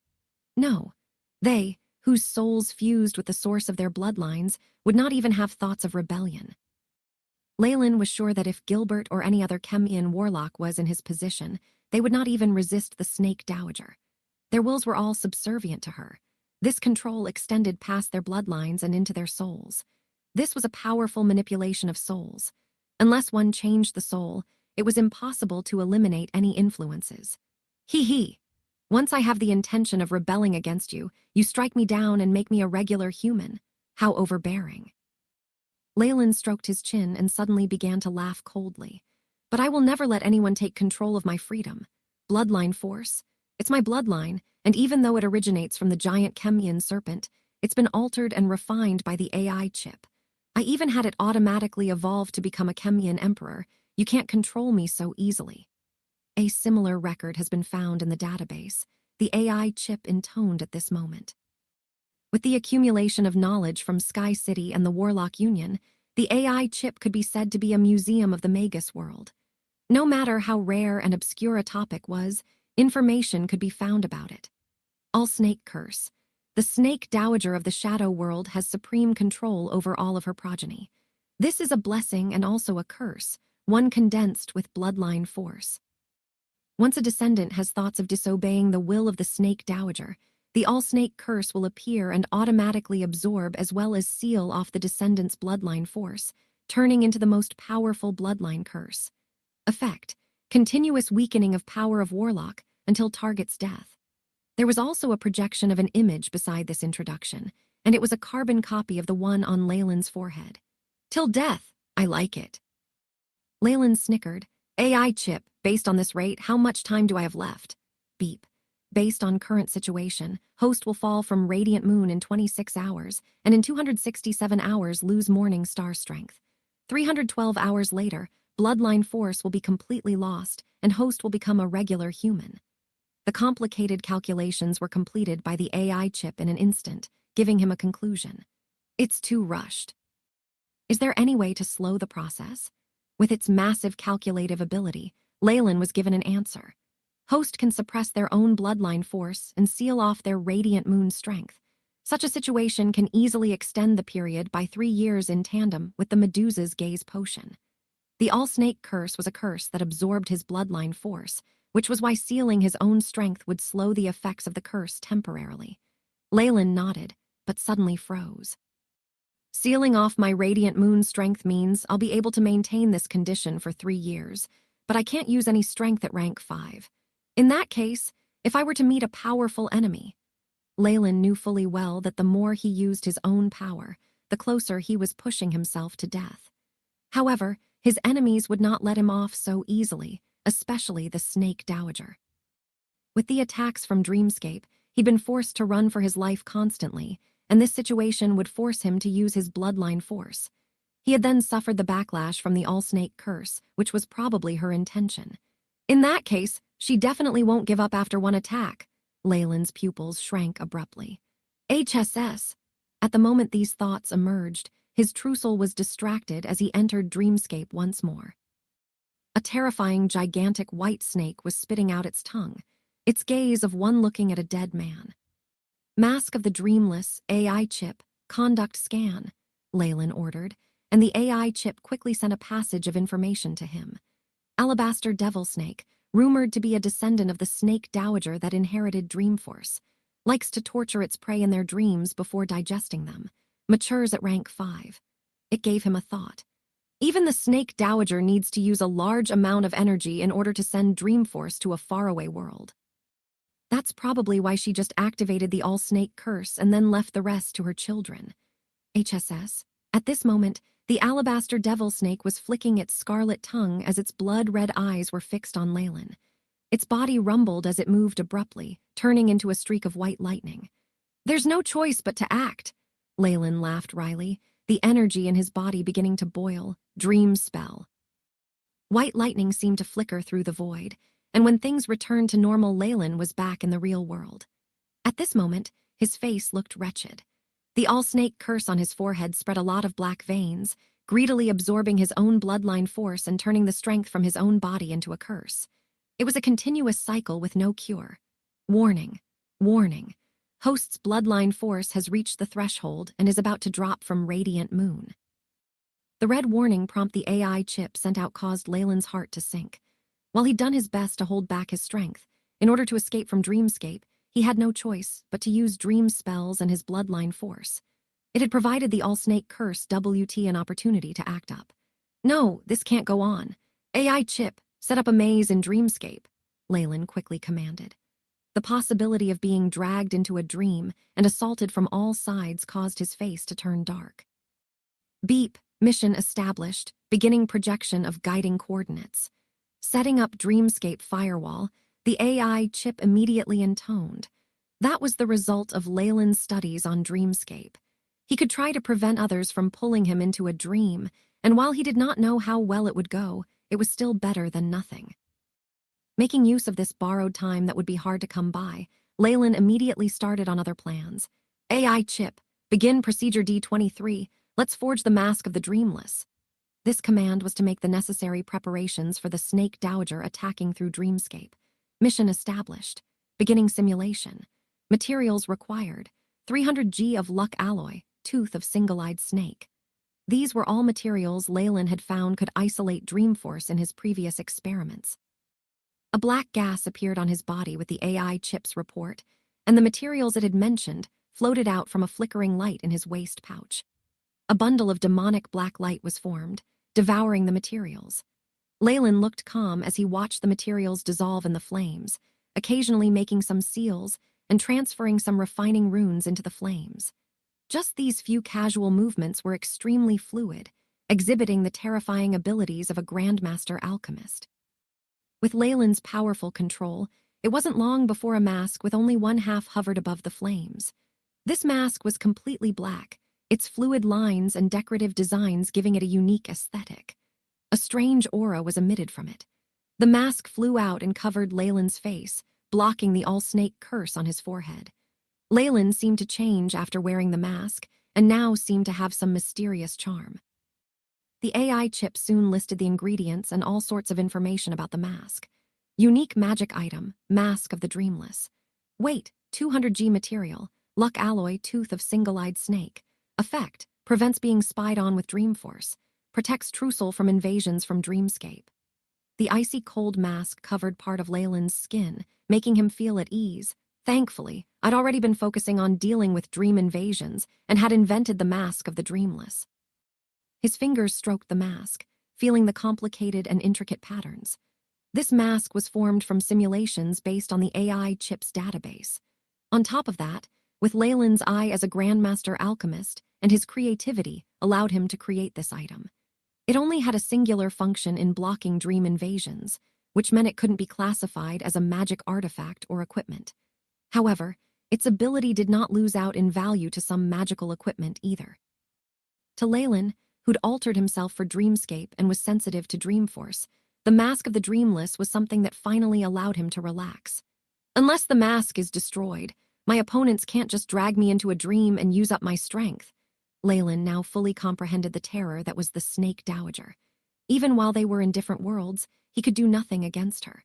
No, they, whose souls fused with the source of their bloodlines, would not even have thoughts of rebellion. Leyland was sure that if Gilbert or any other Chemian warlock was in his position, they would not even resist the Snake Dowager. Their wills were all subservient to her. This control extended past their bloodlines and into their souls. This was a powerful manipulation of souls. Unless one changed the soul, it was impossible to eliminate any influences. He. Once I have the intention of rebelling against you, you strike me down and make me a regular human. How overbearing. Leyland stroked his chin and suddenly began to laugh coldly. But I will never let anyone take control of my freedom. Bloodline force? It's my bloodline, and even though it originates from the giant Chemian serpent, it's been altered and refined by the AI chip. I even had it automatically evolve to become a Chemian emperor. You can't control me so easily. A similar record has been found in the database, the AI chip intoned at this moment. With the accumulation of knowledge from Sky City and the Warlock Union, the AI chip could be said to be a museum of the Magus world. No matter how rare and obscure a topic was, information could be found about it. All Snake Curse. The Snake Dowager of the Shadow World has supreme control over all of her progeny. This is a blessing and also a curse, one condensed with bloodline force. Once a descendant has thoughts of disobeying the will of the Snake Dowager, the All-Snake Curse will appear and automatically absorb as well as seal off the descendant's bloodline force, turning into the most powerful bloodline curse. Effect: continuous weakening of power of Warlock until target's death. There was also a projection of an image beside this introduction, and it was a carbon copy of the one on Leyland's forehead. Till death, I like it. Leyland snickered. AI chip, based on this rate, how much time do I have left? Beep. Based on current situation, host will fall from radiant moon in 26 hours, and in 267 hours lose morning star strength. 312 hours later, bloodline force will be completely lost, and host will become a regular human. The complicated calculations were completed by the AI chip in an instant, giving him a conclusion. It's too rushed. Is there any way to slow the process? With its massive calculative ability, Leyland was given an answer. Host can suppress their own bloodline force and seal off their radiant moon strength. Such a situation can easily extend the period by 3 years in tandem with the Medusa's gaze potion. The All-Snake Curse was a curse that absorbed his bloodline force, which was why sealing his own strength would slow the effects of the curse temporarily. Leyland nodded, but suddenly froze. Sealing off my radiant moon strength means I'll be able to maintain this condition for 3 years, but I can't use any strength at rank 5. In that case, if I were to meet a powerful enemy, Leyland knew fully well that the more he used his own power, the closer he was pushing himself to death. However, his enemies would not let him off so easily, especially the Snake Dowager. With the attacks from Dreamscape, he'd been forced to run for his life constantly, and this situation would force him to use his bloodline force. He had then suffered the backlash from the All-Snake Curse, which was probably her intention. In that case, she definitely won't give up after one attack. Leyland's pupils shrank abruptly. HSS. At the moment these thoughts emerged, his Trussel was distracted as he entered Dreamscape once more. A terrifying, gigantic white snake was spitting out its tongue, its gaze of one looking at a dead man. Mask of the Dreamless, AI chip, conduct scan, Leyland ordered, and the AI chip quickly sent a passage of information to him. Alabaster Devil Snake, rumored to be a descendant of the Snake Dowager that inherited Dreamforce, likes to torture its prey in their dreams before digesting them, matures at rank 5. It gave him a thought. Even the Snake Dowager needs to use a large amount of energy in order to send Dreamforce to a faraway world. That's probably why she just activated the all-snake curse and then left the rest to her children. HSS. At this moment, the alabaster devil snake was flicking its scarlet tongue as its blood-red eyes were fixed on Leyland. Its body rumbled as it moved abruptly, turning into a streak of white lightning. "There's no choice but to act," Leyland laughed wryly, the energy in his body beginning to boil. Dream spell. White lightning seemed to flicker through the void, and when things returned to normal, Leyland was back in the real world. At this moment, his face looked wretched. The all-snake curse on his forehead spread a lot of black veins, greedily absorbing his own bloodline force and turning the strength from his own body into a curse. It was a continuous cycle with no cure. Warning. Warning. Host's bloodline force has reached the threshold and is about to drop from Radiant Moon. The red warning prompt the AI chip sent out caused Leyland's heart to sink. While he'd done his best to hold back his strength, in order to escape from Dreamscape, he had no choice but to use dream spells and his bloodline force. It had provided the all-snake curse WT an opportunity to act up. "No, this can't go on. AI chip, set up a maze in Dreamscape," Leyland quickly commanded. The possibility of being dragged into a dream and assaulted from all sides caused his face to turn dark. Beep, mission established, beginning projection of guiding coordinates. Setting up Dreamscape firewall, the AI chip immediately intoned. That was the result of Leyland's studies on Dreamscape. He could try to prevent others from pulling him into a dream, and while he did not know how well it would go, it was still better than nothing. Making use of this borrowed time that would be hard to come by, Leyland immediately started on other plans. AI chip, begin procedure D23, let's forge the mask of the dreamless. This command was to make the necessary preparations for the Snake Dowager attacking through Dreamscape. Mission established. Beginning simulation. Materials required. 300G of luck alloy, tooth of single-eyed snake. These were all materials Leyland had found could isolate Dreamforce in his previous experiments. A black gas appeared on his body with the AI chip's report, and the materials it had mentioned floated out from a flickering light in his waist pouch. A bundle of demonic black light was formed, devouring the materials. Leyland looked calm as he watched the materials dissolve in the flames, occasionally making some seals and transferring some refining runes into the flames. Just these few casual movements were extremely fluid, exhibiting the terrifying abilities of a Grandmaster alchemist. With Leyland's powerful control, it wasn't long before a mask with only one half hovered above the flames. This mask was completely black, its fluid lines and decorative designs giving it a unique aesthetic. A strange aura was emitted from it. The mask flew out and covered Leyland's face, blocking the all-snake curse on his forehead. Leyland seemed to change after wearing the mask, and now seemed to have some mysterious charm. The AI chip soon listed the ingredients and all sorts of information about the mask. Unique magic item, Mask of the Dreamless. Weight, 200G material, luck alloy, tooth of single-eyed snake. Effect, prevents being spied on with Dreamforce. Protects Trussel from invasions from Dreamscape. The icy cold mask covered part of Leyland's skin, making him feel at ease. Thankfully, I'd already been focusing on dealing with dream invasions and had invented the Mask of the Dreamless. His fingers stroked the mask, feeling the complicated and intricate patterns. This mask was formed from simulations based on the AI chip's database. On top of that, with Leyland's eye as a Grandmaster alchemist and his creativity allowed him to create this item. It only had a singular function in blocking dream invasions, which meant it couldn't be classified as a magic artifact or equipment. However, its ability did not lose out in value to some magical equipment either. To Leyland, who'd altered himself for Dreamscape and was sensitive to Dreamforce, the Mask of the Dreamless was something that finally allowed him to relax. Unless the mask is destroyed, my opponents can't just drag me into a dream and use up my strength. Leyland now fully comprehended the terror that was the Snake Dowager. Even while they were in different worlds, he could do nothing against her.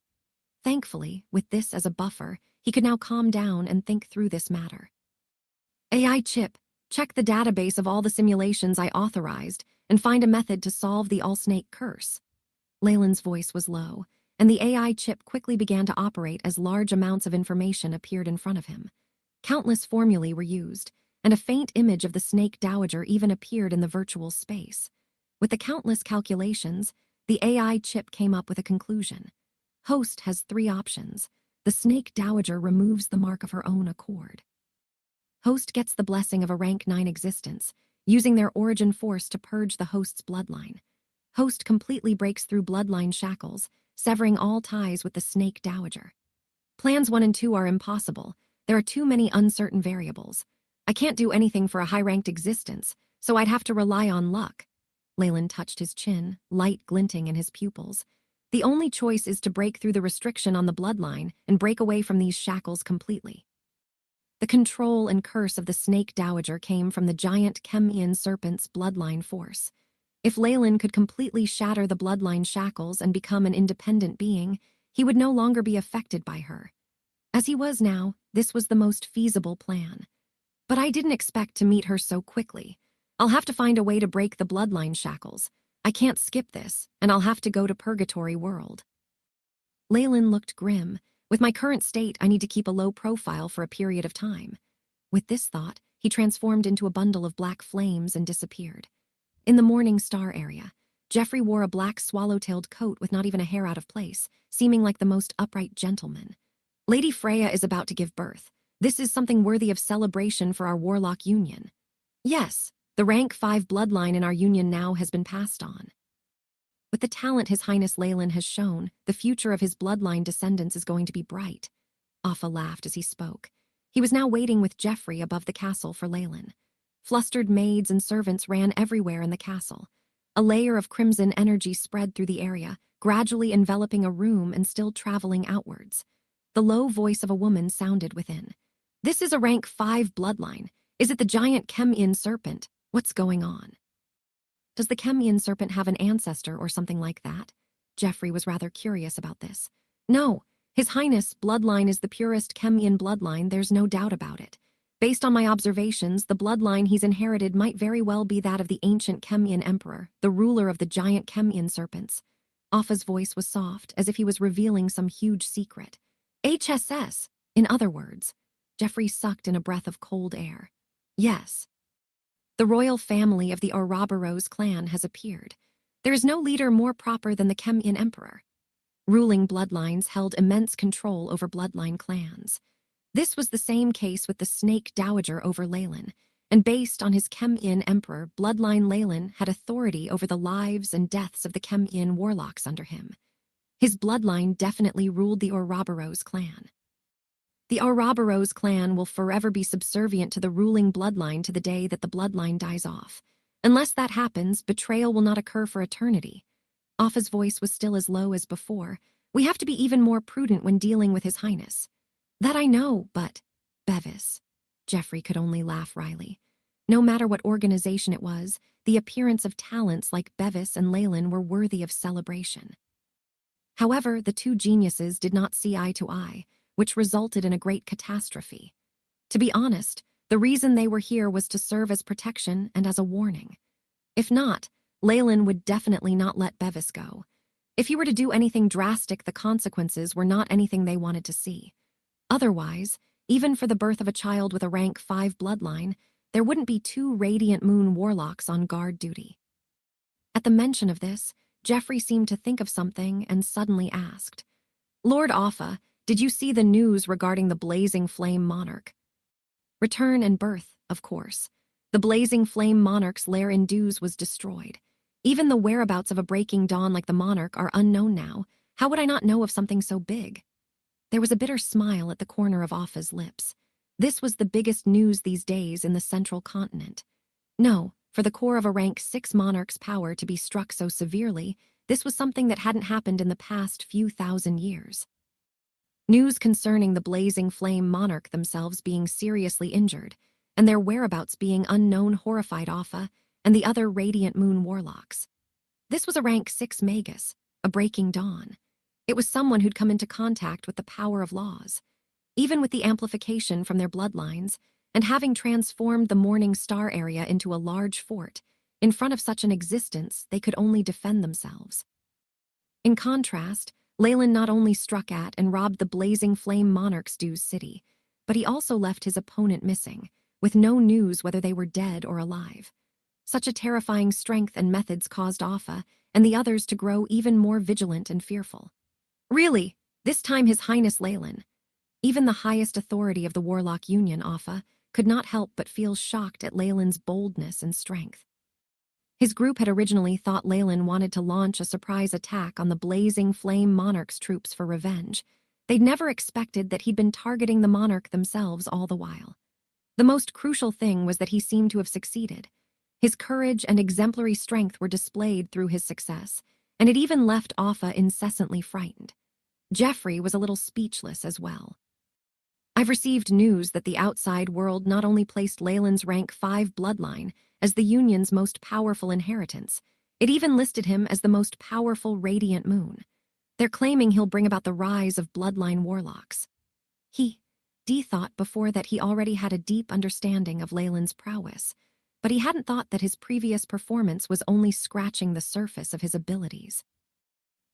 Thankfully, with this as a buffer, he could now calm down and think through this matter. AI chip, check the database of all the simulations I authorized and find a method to solve the all-snake curse. Leyland's voice was low, and the AI chip quickly began to operate as large amounts of information appeared in front of him. Countless formulae were used, and a faint image of the Snake Dowager even appeared in the virtual space. With the countless calculations, the AI chip came up with a conclusion. Host has 3 options: The Snake Dowager removes the mark of her own accord. Host gets the blessing of a rank 9 existence, using their origin force to purge the host's bloodline. Host completely breaks through bloodline shackles, severing all ties with the Snake Dowager. Plans 1 and 2 are impossible. There are too many uncertain variables. I can't do anything for a high-ranked existence, so I'd have to rely on luck. Leyland touched his chin, light glinting in his pupils. The only choice is to break through the restriction on the bloodline and break away from these shackles completely. The control and curse of the Snake Dowager came from the giant Chemian serpent's bloodline force. If Leyland could completely shatter the bloodline shackles and become an independent being, he would no longer be affected by her. As he was now, this was the most feasible plan. But I didn't expect to meet her so quickly. I'll have to find a way to break the bloodline shackles. I can't skip this, and I'll have to go to Purgatory World. Leyland looked grim. With my current state, I need to keep a low profile for a period of time. With this thought, he transformed into a bundle of black flames and disappeared. In the Morning Star area, Jeffrey wore a black swallow-tailed coat with not even a hair out of place, seeming like the most upright gentleman. Lady Freya is about to give birth. This is something worthy of celebration for our Warlock union. Yes, the rank 5 bloodline in our union now has been passed on. With the talent His Highness Leyland has shown, the future of his bloodline descendants is going to be bright. Offa laughed as he spoke. He was now waiting with Jeffrey above the castle for Leyland. Flustered maids and servants ran everywhere in the castle. A layer of crimson energy spread through the area, gradually enveloping a room and still traveling outwards. The low voice of a woman sounded within. This is a rank 5 bloodline. Is it the giant Chemian serpent? What's going on? Does the Chemian serpent have an ancestor or something like that? Jeffrey was rather curious about this. No, His Highness' bloodline is the purest Chemian bloodline, there's no doubt about it. Based on my observations, the bloodline he's inherited might very well be that of the ancient Chemian emperor, the ruler of the giant Chemian serpents. Offa's voice was soft, as if he was revealing some huge secret. HSS, in other words. Jeffrey sucked in a breath of cold air. Yes. The royal family of the Ouroboros clan has appeared. There is no leader more proper than the Chemian emperor. Ruling bloodlines held immense control over bloodline clans. This was the same case with the Snake Dowager over Leyland, and based on his Chemian emperor, bloodline Leyland had authority over the lives and deaths of the Chemian warlocks under him. His bloodline definitely ruled the Ouroboros clan. The Ouroboros clan will forever be subservient to the ruling bloodline to the day that the bloodline dies off. Unless that happens, betrayal will not occur for eternity. Offa's voice was still as low as before. We have to be even more prudent when dealing with His Highness. That I know, but Bevis. Jeffrey could only laugh wryly. No matter what organization it was, the appearance of talents like Bevis and Leyland were worthy of celebration. However, the two geniuses did not see eye to eye, which resulted in a great catastrophe. To be honest, the reason they were here was to serve as protection and as a warning. If not, Leyland would definitely not let Bevis go. If he were to do anything drastic, the consequences were not anything they wanted to see. Otherwise, even for the birth of a child with a rank 5 bloodline, there wouldn't be 2 Radiant Moon warlocks on guard duty. At the mention of this, Jeffrey seemed to think of something and suddenly asked, Lord Offa, did you see the news regarding the Blazing Flame Monarch? Return and birth, of course. The Blazing Flame Monarch's lair in Dews was destroyed. Even the whereabouts of a breaking dawn like the Monarch are unknown now. How would I not know of something so big? There was a bitter smile at the corner of Offa's lips. This was the biggest news these days in the central continent. No, for the core of a rank 6 monarch's power to be struck so severely, this was something that hadn't happened in the past few thousand years. News concerning the Blazing Flame Monarch themselves being seriously injured, and their whereabouts being unknown horrified Offa and the other Radiant Moon warlocks. This was a rank 6 Magus, a breaking dawn. It was someone who'd come into contact with the power of laws. Even with the amplification from their bloodlines, and having transformed the Morning Star area into a large fort, in front of such an existence, they could only defend themselves. In contrast, Leyland not only struck at and robbed the Blazing Flame Monarch's Dews city, but he also left his opponent missing, with no news whether they were dead or alive. Such a terrifying strength and methods caused Offa and the others to grow even more vigilant and fearful. Really, this time His Highness Leyland, Even the highest authority of the Warlock Union, Offa, could not help but feel shocked at Leyland's boldness and strength. His group had originally thought Leyland wanted to launch a surprise attack on the blazing flame monarch's troops for revenge. They'd never expected that he'd been targeting the monarch themselves all the while. The most crucial thing was that he seemed to have succeeded. His courage and exemplary strength were displayed through his success, and it even left Offa incessantly frightened. Jeffrey was a little speechless as well. I've received news that the outside world not only placed Leyland's rank 5 bloodline as the Union's most powerful inheritance, it even listed him as the most powerful radiant moon. They're claiming he'll bring about the rise of bloodline warlocks. Dee thought before that he already had a deep understanding of Leyland's prowess, but he hadn't thought that his previous performance was only scratching the surface of his abilities.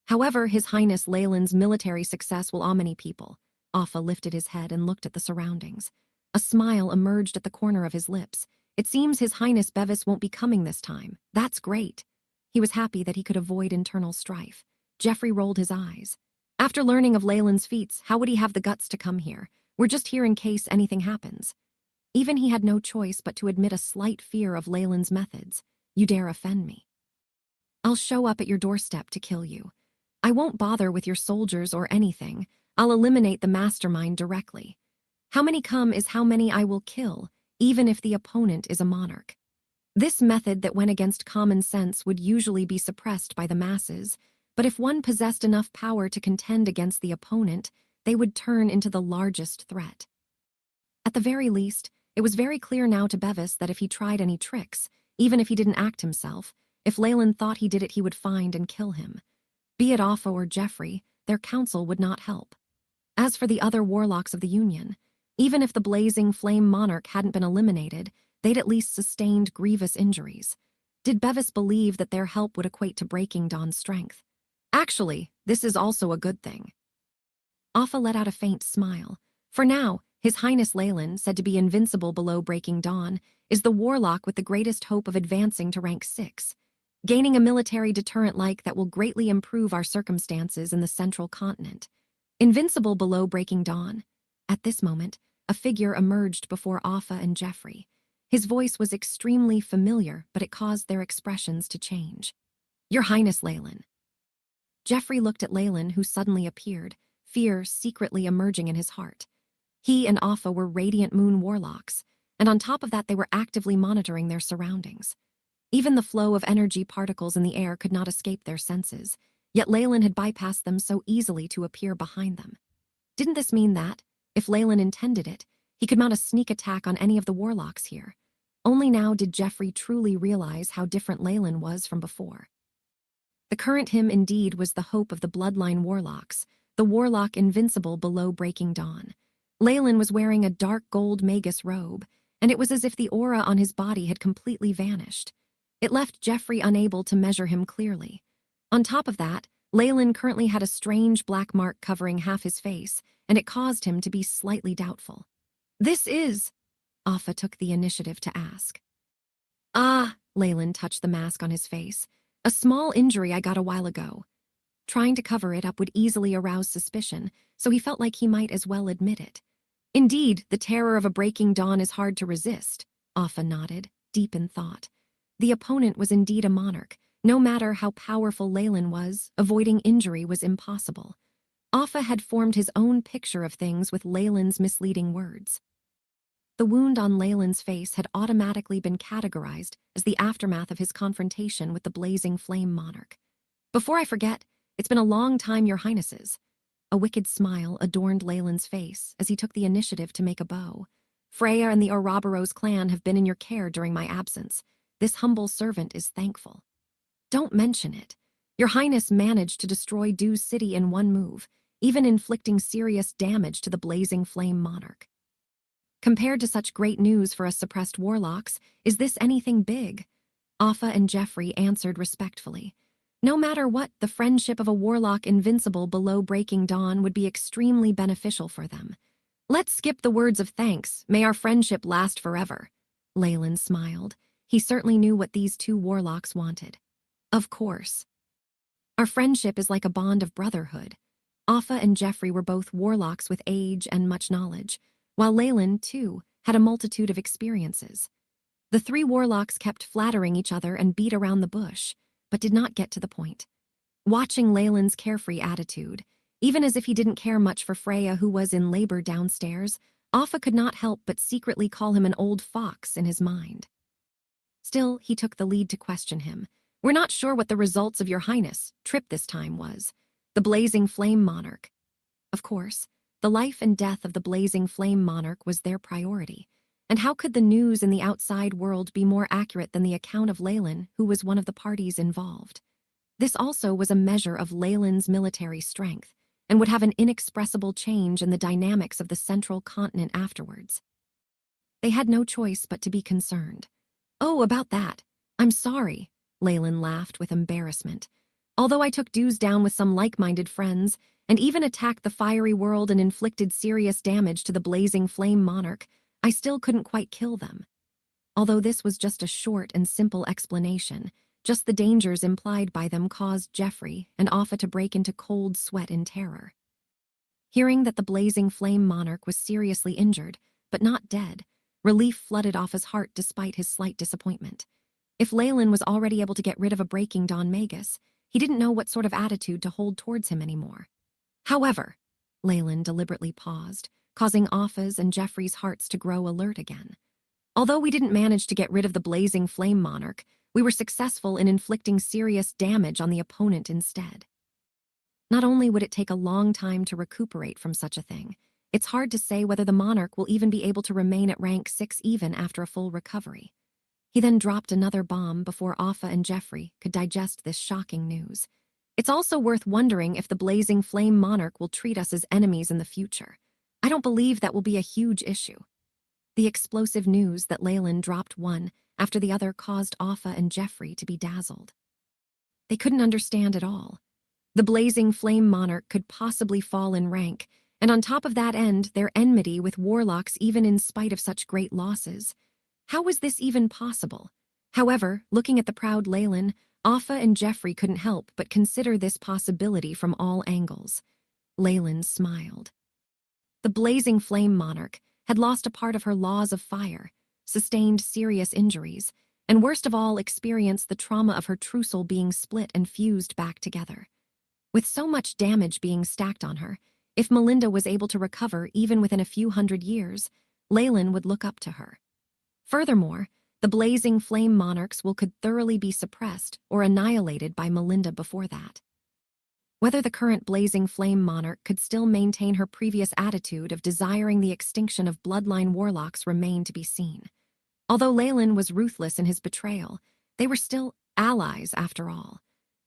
However, His Highness Leyland's military success will awe many people. Offa lifted his head and looked at the surroundings. A smile emerged at the corner of his lips. It seems His Highness Bevis won't be coming this time. That's great. He was happy that he could avoid internal strife. Jeffrey rolled his eyes. After learning of Leyland's feats, how would he have the guts to come here? We're just here in case anything happens. Even he had no choice but to admit a slight fear of Leyland's methods. You dare offend me? I'll show up at your doorstep to kill you. I won't bother with your soldiers or anything. I'll eliminate the mastermind directly. How many come is how many I will kill, even if the opponent is a monarch. This method that went against common sense would usually be suppressed by the masses, but if one possessed enough power to contend against the opponent, they would turn into the largest threat. At the very least, it was very clear now to Bevis that if he tried any tricks, even if he didn't act himself, if Leyland thought he did it, he would find and kill him. Be it Offa or Jeffrey, their counsel would not help. As for the other warlocks of the Union, even if the blazing flame monarch hadn't been eliminated, they'd at least sustained grievous injuries. Did Bevis believe that their help would equate to breaking Dawn's strength? Actually, this is also a good thing. Offa let out a faint smile. For now, His Highness Leyland, said to be invincible below breaking Dawn, is the warlock with the greatest hope of advancing to rank 6, gaining a military deterrent like that will greatly improve our circumstances in the central continent. Invincible below breaking Dawn. At this moment, a figure emerged before Offa and Jeffrey. His voice was extremely familiar, but it caused their expressions to change. Your Highness Leyland. Jeffrey looked at Leyland, who suddenly appeared, fear secretly emerging in his heart. He and Offa were radiant moon warlocks, and on top of that they were actively monitoring their surroundings. Even the flow of energy particles in the air could not escape their senses, yet Leyland had bypassed them so easily to appear behind them. Didn't this mean that, if Leyland intended it, he could mount a sneak attack on any of the warlocks here? Only now did Jeffrey truly realize how different Leyland was from before. The current him indeed was the hope of the bloodline warlocks, the warlock invincible below breaking Dawn. Leyland was wearing a dark gold Magus robe, and it was as if the aura on his body had completely vanished. It left Jeffrey unable to measure him clearly. On top of that, Leyland currently had a strange black mark covering half his face, and it caused him to be slightly doubtful. This is... Offa took the initiative to ask. Ah, Leyland touched the mask on his face. A small injury I got a while ago. Trying to cover it up would easily arouse suspicion, so he felt like he might as well admit it. Indeed, the terror of a breaking dawn is hard to resist, Offa nodded, deep in thought. The opponent was indeed a monarch. No matter how powerful Leyland was, avoiding injury was impossible. Offa had formed his own picture of things with Leyland's misleading words. The wound on Leyland's face had automatically been categorized as the aftermath of his confrontation with the blazing flame monarch. Before I forget, it's been a long time, Your Highnesses. A wicked smile adorned Leyland's face as he took the initiative to make a bow. Freya and the Ouroboros clan have been in your care during my absence. This humble servant is thankful. Don't mention it. Your Highness managed to destroy Dew's city in one move, even inflicting serious damage to the blazing flame monarch. Compared to such great news for us suppressed warlocks, is this anything big? Offa and Jeffrey answered respectfully. No matter what, the friendship of a warlock invincible below breaking dawn would be extremely beneficial for them. Let's skip the words of thanks. May our friendship last forever. Leyland smiled. He certainly knew what these two warlocks wanted. Of course. Our friendship is like a bond of brotherhood. Offa and Jeffrey were both warlocks with age and much knowledge, while Leyland, too, had a multitude of experiences. The three warlocks kept flattering each other and beat around the bush, but did not get to the point. Watching Leyland's carefree attitude, even as if he didn't care much for Freya, who was in labor downstairs, Offa could not help but secretly call him an old fox in his mind. Still, he took the lead to question him. "We're not sure what the results of your highness' trip this time was. The Blazing Flame Monarch." Of course, the life and death of the Blazing Flame Monarch was their priority. And how could the news in the outside world be more accurate than the account of Leyland, who was one of the parties involved? This also was a measure of Leyland's military strength, and would have an inexpressible change in the dynamics of the central continent afterwards. They had no choice but to be concerned. "Oh, about that. I'm sorry," Leyland laughed with embarrassment. "Although I took dues down with some like-minded friends, and even attacked the fiery world and inflicted serious damage to the Blazing Flame Monarch, I still couldn't quite kill them." Although this was just a short and simple explanation, just the dangers implied by them caused Jeffrey and Offa to break into cold sweat in terror. Hearing that the Blazing Flame Monarch was seriously injured, but not dead, relief flooded Offa's heart despite his slight disappointment. If Leyland was already able to get rid of a Breaking Dawn Magus, he didn't know what sort of attitude to hold towards him anymore. However, Leyland deliberately paused, causing Offa's and Jeffrey's hearts to grow alert again. "Although we didn't manage to get rid of the Blazing Flame Monarch, we were successful in inflicting serious damage on the opponent instead. Not only would it take a long time to recuperate from such a thing, it's hard to say whether the Monarch will even be able to remain at rank 6 even after a full recovery." He then dropped another bomb before Offa and Jeffrey could digest this shocking news. "It's also worth wondering if the Blazing Flame Monarch will treat us as enemies in the future. I don't believe that will be a huge issue." The explosive news that Leyland dropped one after the other caused Offa and Jeffrey to be dazzled. They couldn't understand at all. The Blazing Flame Monarch could possibly fall in rank, and on top of that end, their enmity with warlocks even in spite of such great losses. How was this even possible? However, looking at the proud Leyland, Offa and Jeffrey couldn't help but consider this possibility from all angles. Leyland smiled. The Blazing Flame Monarch had lost a part of her laws of fire, sustained serious injuries, and worst of all experienced the trauma of her trousseau being split and fused back together. With so much damage being stacked on her, if Melinda was able to recover even within a few hundred years, Leyland would look up to her. Furthermore, the Blazing Flame Monarchs could thoroughly be suppressed or annihilated by Melinda before that. Whether the current Blazing Flame Monarch could still maintain her previous attitude of desiring the extinction of bloodline warlocks remained to be seen. Although Leyland was ruthless in his betrayal, they were still allies after all.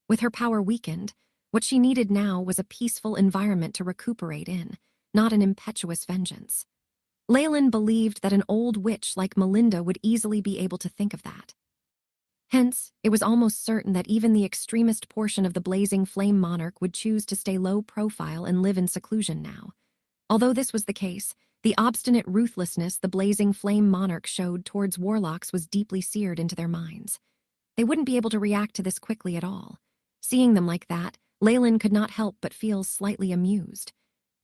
With her power weakened, what she needed now was a peaceful environment to recuperate in, not an impetuous vengeance. Leyland believed that an old witch like Melinda would easily be able to think of that. Hence, it was almost certain that even the extremist portion of the Blazing Flame Monarch would choose to stay low profile and live in seclusion now. Although this was the case, the obstinate ruthlessness the Blazing Flame Monarch showed towards warlocks was deeply seared into their minds. They wouldn't be able to react to this quickly at all. Seeing them like that, Leyland could not help but feel slightly amused.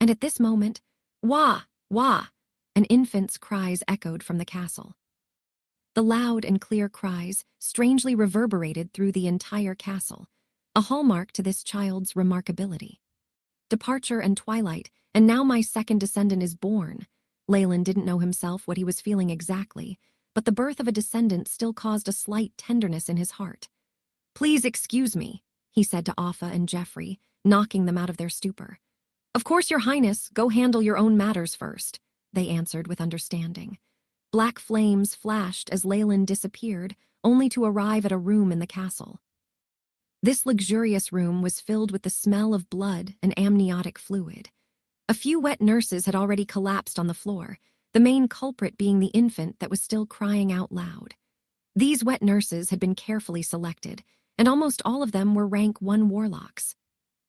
And at this moment, "Wah! Wah!" an infant's cries echoed from the castle. The loud and clear cries strangely reverberated through the entire castle, a hallmark to this child's remarkability. Departure and twilight, and now my second descendant is born. Leyland didn't know himself what he was feeling exactly, but the birth of a descendant still caused a slight tenderness in his heart. "Please excuse me," he said to Offa and Jeffrey, knocking them out of their stupor. "Of course, Your Highness, go handle your own matters first," they answered with understanding. Black flames flashed as Leyland disappeared, only to arrive at a room in the castle. This luxurious room was filled with the smell of blood and amniotic fluid. A few wet nurses had already collapsed on the floor, the main culprit being the infant that was still crying out loud. These wet nurses had been carefully selected, and almost all of them were rank 1 warlocks.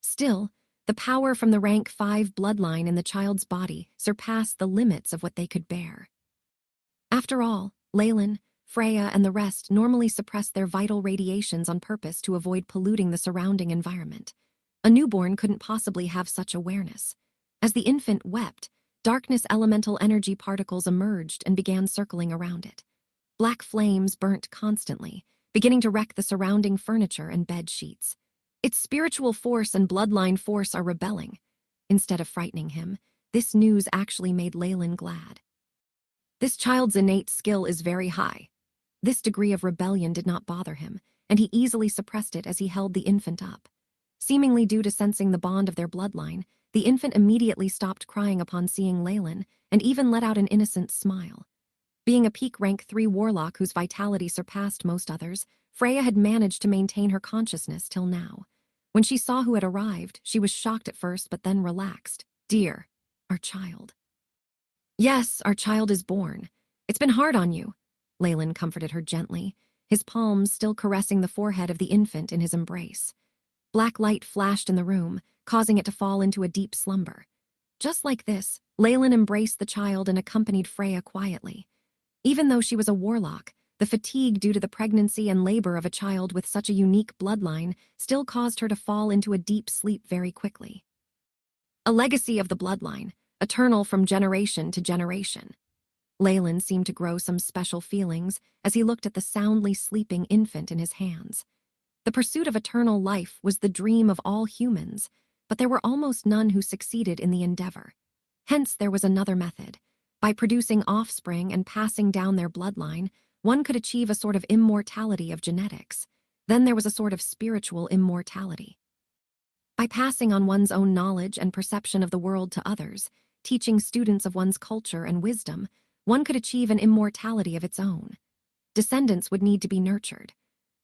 Still, the power from the rank 5 bloodline in the child's body surpassed the limits of what they could bear. After all, Leyland, Freya, and the rest normally suppressed their vital radiations on purpose to avoid polluting the surrounding environment. A newborn couldn't possibly have such awareness. As the infant wept, darkness elemental energy particles emerged and began circling around it. Black flames burnt constantly, beginning to wreck the surrounding furniture and bed sheets. Its spiritual force and bloodline force are rebelling. Instead of frightening him, this news actually made Leyland glad. This child's innate skill is very high. This degree of rebellion did not bother him, and he easily suppressed it as he held the infant up. Seemingly due to sensing the bond of their bloodline, the infant immediately stopped crying upon seeing Leyland and even let out an innocent smile. Being a peak rank 3 warlock whose vitality surpassed most others, Freya had managed to maintain her consciousness till now. When she saw who had arrived, she was shocked at first but then relaxed. "Dear, our child." "Yes, our child is born. It's been hard on you," Leyland comforted her gently, his palms still caressing the forehead of the infant in his embrace. Black light flashed in the room, causing it to fall into a deep slumber. Just like this, Leyland embraced the child and accompanied Freya quietly. Even though she was a warlock, the fatigue due to the pregnancy and labor of a child with such a unique bloodline still caused her to fall into a deep sleep very quickly. A legacy of the bloodline, eternal from generation to generation. Leyland seemed to grow some special feelings as he looked at the soundly sleeping infant in his hands. The pursuit of eternal life was the dream of all humans, but there were almost none who succeeded in the endeavor. Hence, there was another method. By producing offspring and passing down their bloodline, one could achieve a sort of immortality of genetics. Then there was a sort of spiritual immortality. By passing on one's own knowledge and perception of the world to others, teaching students of one's culture and wisdom, one could achieve an immortality of its own. Descendants would need to be nurtured.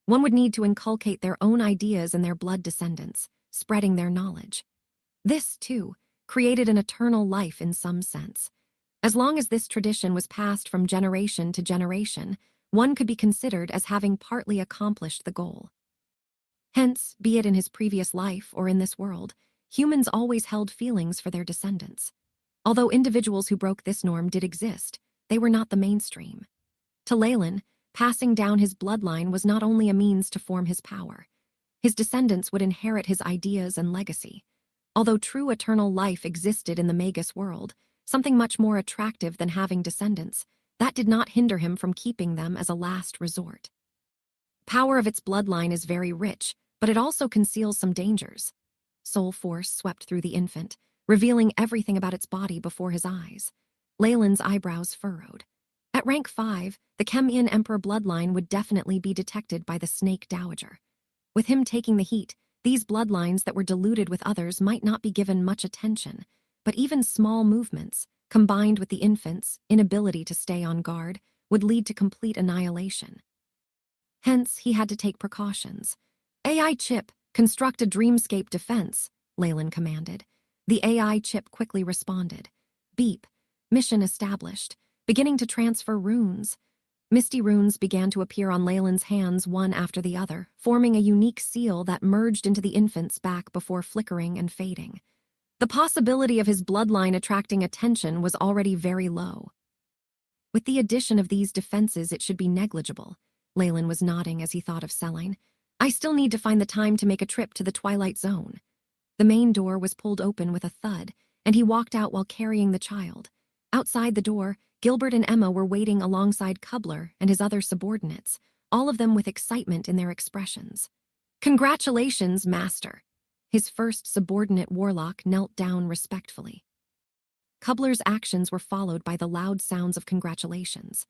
One would need to inculcate their own ideas in their blood descendants, spreading their knowledge. This, too, created an eternal life in some sense. As long as this tradition was passed from generation to generation, one could be considered as having partly accomplished the goal. Hence, be it in his previous life or in this world, humans always held feelings for their descendants. Although individuals who broke this norm did exist, they were not the mainstream. To Leyland, passing down his bloodline was not only a means to form his power. His descendants would inherit his ideas and legacy. Although true eternal life existed in the Magus world, something much more attractive than having descendants, that did not hinder him from keeping them as a last resort. Power of its bloodline is very rich, but it also conceals some dangers. Soul force swept through the infant, revealing everything about its body before his eyes. Leyland's eyebrows furrowed. At rank 5, the Chemian Emperor bloodline would definitely be detected by the Snake Dowager. With him taking the heat, these bloodlines that were diluted with others might not be given much attention, but even small movements, combined with the infant's inability to stay on guard, would lead to complete annihilation. Hence, he had to take precautions. "AI chip, construct a dreamscape defense," Leyland commanded. The AI chip quickly responded. Beep. Mission established. Beginning to transfer runes. Misty runes began to appear on Leyland's hands one after the other, forming a unique seal that merged into the infant's back before flickering and fading. The possibility of his bloodline attracting attention was already very low. With the addition of these defenses, it should be negligible. Leyland was nodding as he thought of Celine. "I still need to find the time to make a trip to the Twilight Zone." The main door was pulled open with a thud, and he walked out while carrying the child. Outside the door, Gilbert and Emma were waiting alongside Cobbler and his other subordinates, all of them with excitement in their expressions. "Congratulations, Master." His first subordinate Warlock knelt down respectfully. Cobbler's actions were followed by the loud sounds of congratulations.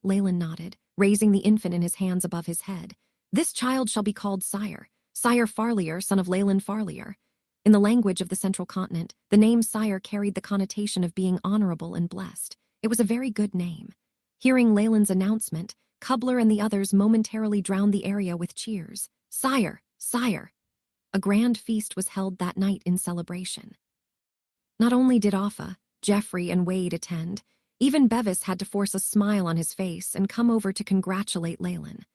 Leyland nodded, raising the infant in his hands above his head. "This child shall be called Sire, Sire Farlier, son of Leyland Farlier." In the language of the Central Continent, the name Sire carried the connotation of being honorable and blessed. It was a very good name. Hearing Leyland's announcement, Cobbler and the others momentarily drowned the area with cheers. "Sire! Sire!" A grand feast was held that night in celebration. Not only did Offa, Jeffrey, and Wade attend, even Bevis had to force a smile on his face and come over to congratulate Leyland.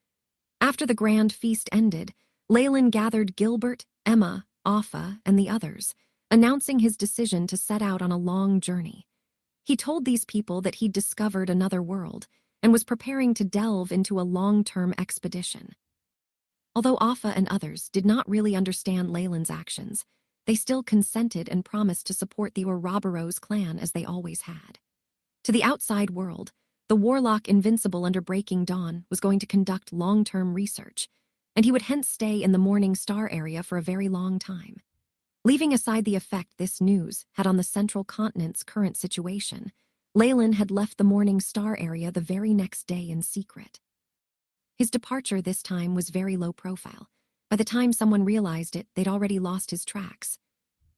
After the grand feast ended, Leyland gathered Gilbert, Emma, Offa, and the others, announcing his decision to set out on a long journey. He told these people that he'd discovered another world and was preparing to delve into a long-term expedition. Although Afa and others did not really understand Leyland's actions, they still consented and promised to support the Ouroboros clan as they always had. To the outside world, the Warlock invincible under Breaking Dawn was going to conduct long-term research, and he would hence stay in the Morning Star area for a very long time. Leaving aside the effect this news had on the Central Continent's current situation, Leyland had left the Morning Star area the very next day in secret. His departure this time was very low profile. By the time someone realized it, they'd already lost his tracks.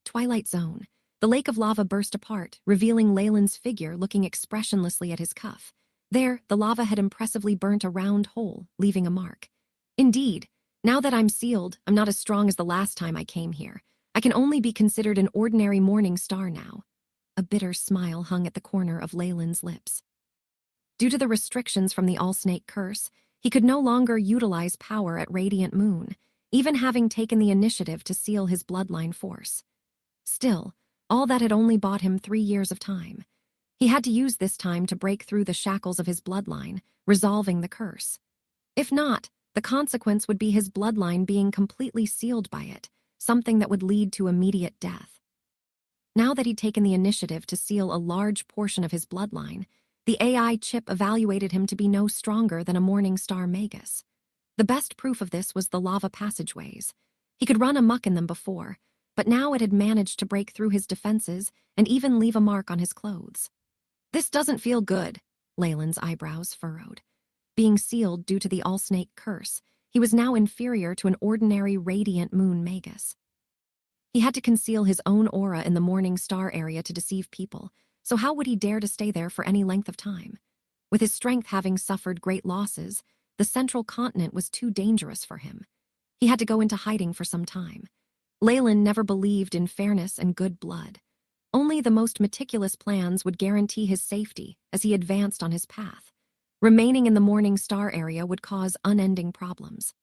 Twilight Zone. The lake of lava burst apart, revealing Leyland's figure looking expressionlessly at his cuff. There, the lava had impressively burnt a round hole, leaving a mark. Indeed, now that I'm sealed, I'm not as strong as the last time I came here. I can only be considered an ordinary morning star now. A bitter smile hung at the corner of Leyland's lips. Due to the restrictions from the All-Snake curse, he could no longer utilize power at Radiant Moon, even having taken the initiative to seal his bloodline force. Still, all that had only bought him 3 years of time. He had to use this time to break through the shackles of his bloodline, resolving the curse. If not, the consequence would be his bloodline being completely sealed by it, something that would lead to immediate death. Now that he'd taken the initiative to seal a large portion of his bloodline, the AI chip evaluated him to be no stronger than a Morning Star Magus. The best proof of this was the lava passageways. He could run amok in them before, but now it had managed to break through his defenses and even leave a mark on his clothes. This doesn't feel good, Leyland's eyebrows furrowed. Being sealed due to the All-Snake curse, he was now inferior to an ordinary Radiant Moon Magus. He had to conceal his own aura in the Morning Star area to deceive people, so how would he dare to stay there for any length of time? With his strength having suffered great losses, the Central Continent was too dangerous for him. He had to go into hiding for some time. Leyland never believed in fairness and good blood. Only the most meticulous plans would guarantee his safety as he advanced on his path. Remaining in the Morning Star area would cause unending problems.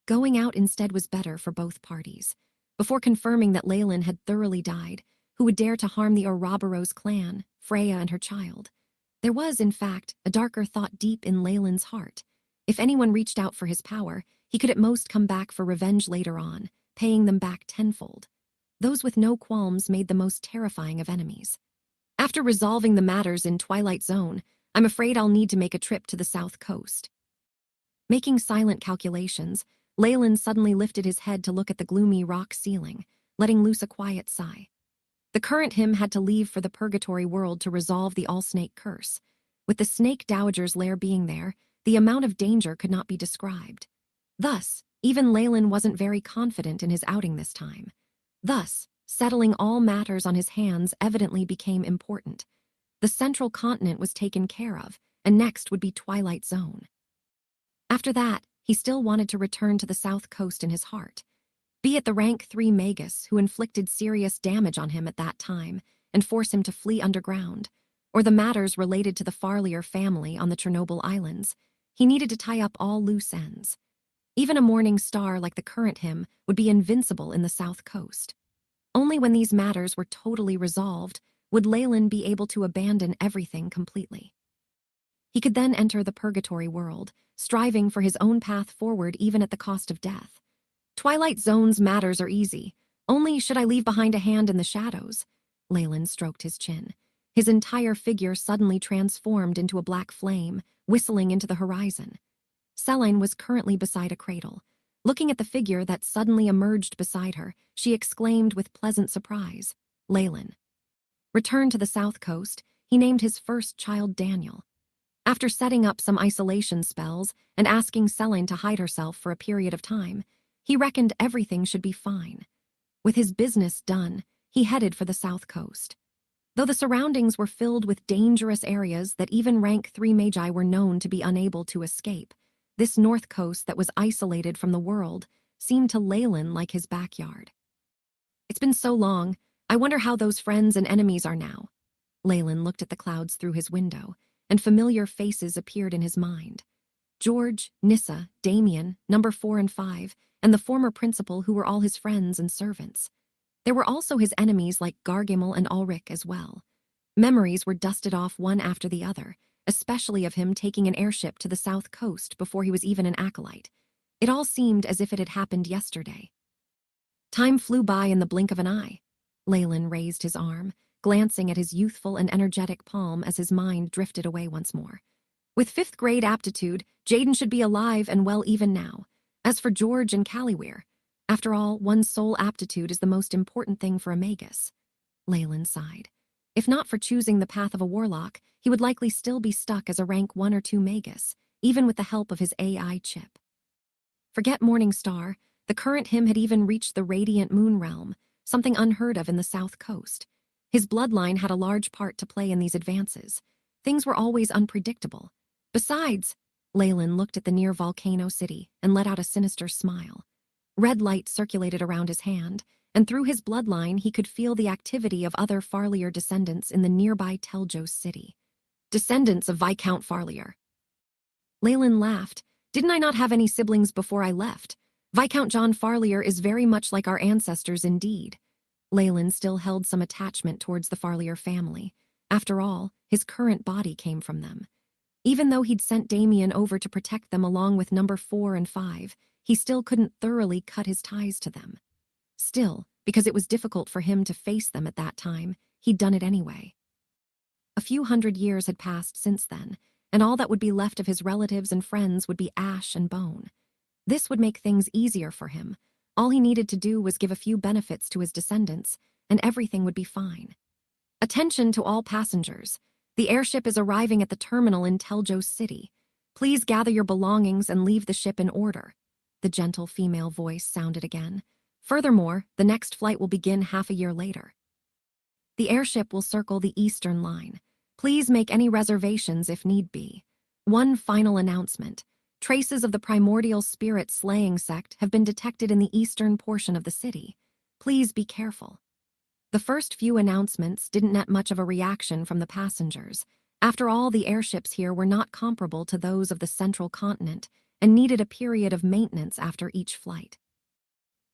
Going out instead was better for both parties. Before confirming that Leyland had thoroughly died, who would dare to harm the Ouroboros clan, Freya and her child? There was, in fact, a darker thought deep in Leyland's heart. If anyone reached out for his power, he could at most come back for revenge later on, paying them back tenfold. Those with no qualms made the most terrifying of enemies. After resolving the matters in Twilight Zone, I'm afraid I'll need to make a trip to the south coast. Making silent calculations, Leyland suddenly lifted his head to look at the gloomy rock ceiling, letting loose a quiet sigh. The current him had to leave for the purgatory world to resolve the All-Snake curse. With the Snake Dowager's lair being there, the amount of danger could not be described. Thus, even Leyland wasn't very confident in his outing this time. Thus, settling all matters on his hands evidently became important. The Central Continent was taken care of, and next would be Twilight Zone. After that, he still wanted to return to the south coast in his heart. Be it the rank 3 Magus who inflicted serious damage on him at that time and forced him to flee underground, or the matters related to the Farlier family on the Chernobyl Islands, he needed to tie up all loose ends. Even a morning star like the current him would be invincible in the south coast. Only when these matters were totally resolved would Leyland be able to abandon everything completely. He could then enter the purgatory world, striving for his own path forward even at the cost of death. Twilight Zone's matters are easy. Only should I leave behind a hand in the shadows? Leyland stroked his chin. His entire figure suddenly transformed into a black flame, whistling into the horizon. Celine was currently beside a cradle. Looking at the figure that suddenly emerged beside her, she exclaimed with pleasant surprise, "Leyland." Returned to the south coast, he named his first child Daniel. After setting up some isolation spells and asking Celine to hide herself for a period of time, he reckoned everything should be fine. With his business done, he headed for the south coast. Though the surroundings were filled with dangerous areas that even rank 3 magi were known to be unable to escape, this north coast that was isolated from the world seemed to Leyland like his backyard. It's been so long, I wonder how those friends and enemies are now. Leyland looked at the clouds through his window, and familiar faces appeared in his mind. George, Nissa, Damien, number 4 and 5, and the former principal who were all his friends and servants. There were also his enemies like Gargimmel and Ulrich as well. Memories were dusted off one after the other, especially of him taking an airship to the south coast before he was even an acolyte. It all seemed as if it had happened yesterday. Time flew by in the blink of an eye. Leyland raised his arm, glancing at his youthful and energetic palm as his mind drifted away once more. With 5th grade aptitude, Jaden should be alive and well even now. As for George and Callyware, after all, one's sole aptitude is the most important thing for a Magus. Leyland sighed. If not for choosing the path of a Warlock, he would likely still be stuck as a rank 1 or 2 Magus, even with the help of his AI chip. Forget Morning Star, the current him had even reached the Radiant Moon realm, something unheard of in the South Coast. His bloodline had a large part to play in these advances. Things were always unpredictable. Besides, Leyland looked at the near volcano city and let out a sinister smile. Red light circulated around his hand, and through his bloodline he could feel the activity of other Farlier descendants in the nearby Teljos city. Descendants of Viscount Farlier. Leyland laughed. Didn't I not have any siblings before I left? Viscount John Farlier is very much like our ancestors indeed. Leyland still held some attachment towards the Farlier family. After all, his current body came from them. Even though he'd sent Damien over to protect them along with number 4 and 5, he still couldn't thoroughly cut his ties to them. Still, because it was difficult for him to face them at that time, he'd done it anyway. A few hundred years had passed since then, and all that would be left of his relatives and friends would be ash and bone. This would make things easier for him. All he needed to do was give a few benefits to his descendants, and everything would be fine. Attention to all passengers. The airship is arriving at the terminal in Teljos City. Please gather your belongings and leave the ship in order. The gentle female voice sounded again. Furthermore, the next flight will begin half a year later. The airship will circle the Eastern Line. Please make any reservations if need be. One final announcement. Traces of the primordial spirit slaying sect have been detected in the eastern portion of the city. Please be careful. The first few announcements didn't net much of a reaction from the passengers. After all, the airships here were not comparable to those of the central continent and needed a period of maintenance after each flight.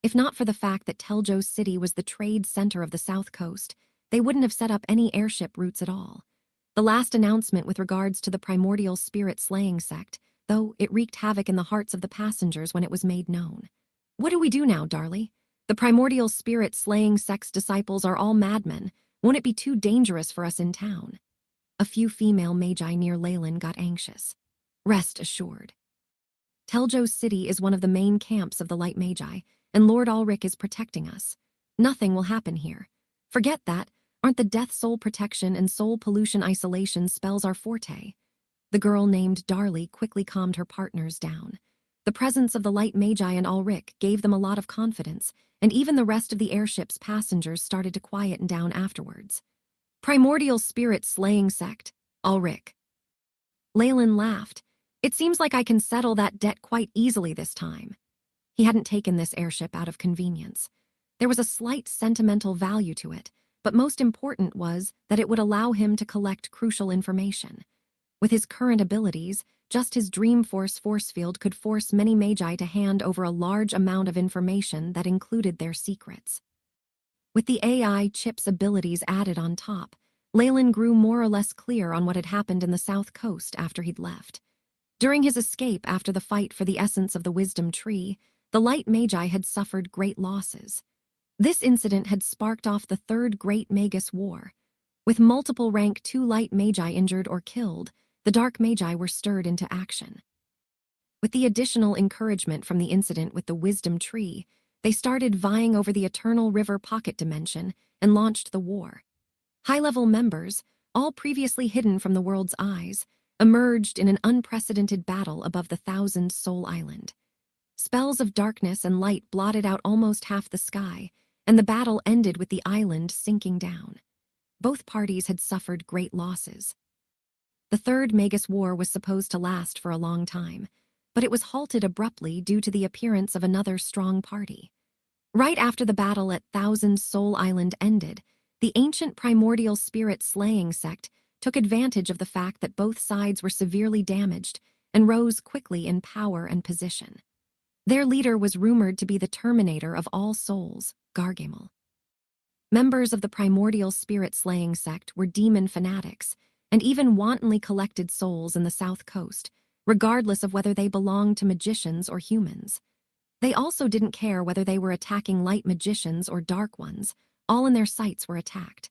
If not for the fact that Teljos City was the trade center of the South Coast, they wouldn't have set up any airship routes at all. The last announcement with regards to the primordial spirit slaying sect, though it wreaked havoc in the hearts of the passengers when it was made known. What do we do now, Darlie? The primordial spirit slaying sect's disciples are all madmen. Won't it be too dangerous for us in town? A few female magi near Leyland got anxious. Rest assured. Teljos City is one of the main camps of the Light Magi, and Lord Ulrich is protecting us. Nothing will happen here. Forget that. Aren't the death soul protection and soul pollution isolation spells our forte? The girl named Darlie quickly calmed her partners down. The presence of the Light Magi and Ulrich gave them a lot of confidence, and even the rest of the airship's passengers started to quieten down afterwards. Primordial spirit slaying sect, Ulrich. Leyland laughed. It seems like I can settle that debt quite easily this time. He hadn't taken this airship out of convenience. There was a slight sentimental value to it, but most important was that it would allow him to collect crucial information. With his current abilities, just his Dreamforce force field could force many Magi to hand over a large amount of information that included their secrets. With the AI chip's abilities added on top, Leyland grew more or less clear on what had happened in the South Coast after he'd left. During his escape after the fight for the essence of the Wisdom Tree, the Light Magi had suffered great losses. This incident had sparked off the Third Great Magus War. With multiple rank 2 Light Magi injured or killed, the Dark Magi were stirred into action. With the additional encouragement from the incident with the Wisdom Tree, they started vying over the Eternal River Pocket Dimension and launched the war. High-level members, all previously hidden from the world's eyes, emerged in an unprecedented battle above the Thousand Soul Island. Spells of darkness and light blotted out almost half the sky, and the battle ended with the island sinking down. Both parties had suffered great losses. The Third Magus War was supposed to last for a long time, but it was halted abruptly due to the appearance of another strong party. Right after the battle at Thousand Soul Island ended, the ancient primordial spirit slaying sect took advantage of the fact that both sides were severely damaged and rose quickly in power and position. Their leader was rumored to be the terminator of all souls, Gargamel. Members of the primordial spirit-slaying sect were demon fanatics, and even wantonly collected souls in the South Coast, regardless of whether they belonged to magicians or humans. They also didn't care whether they were attacking light magicians or dark ones. All in their sights were attacked.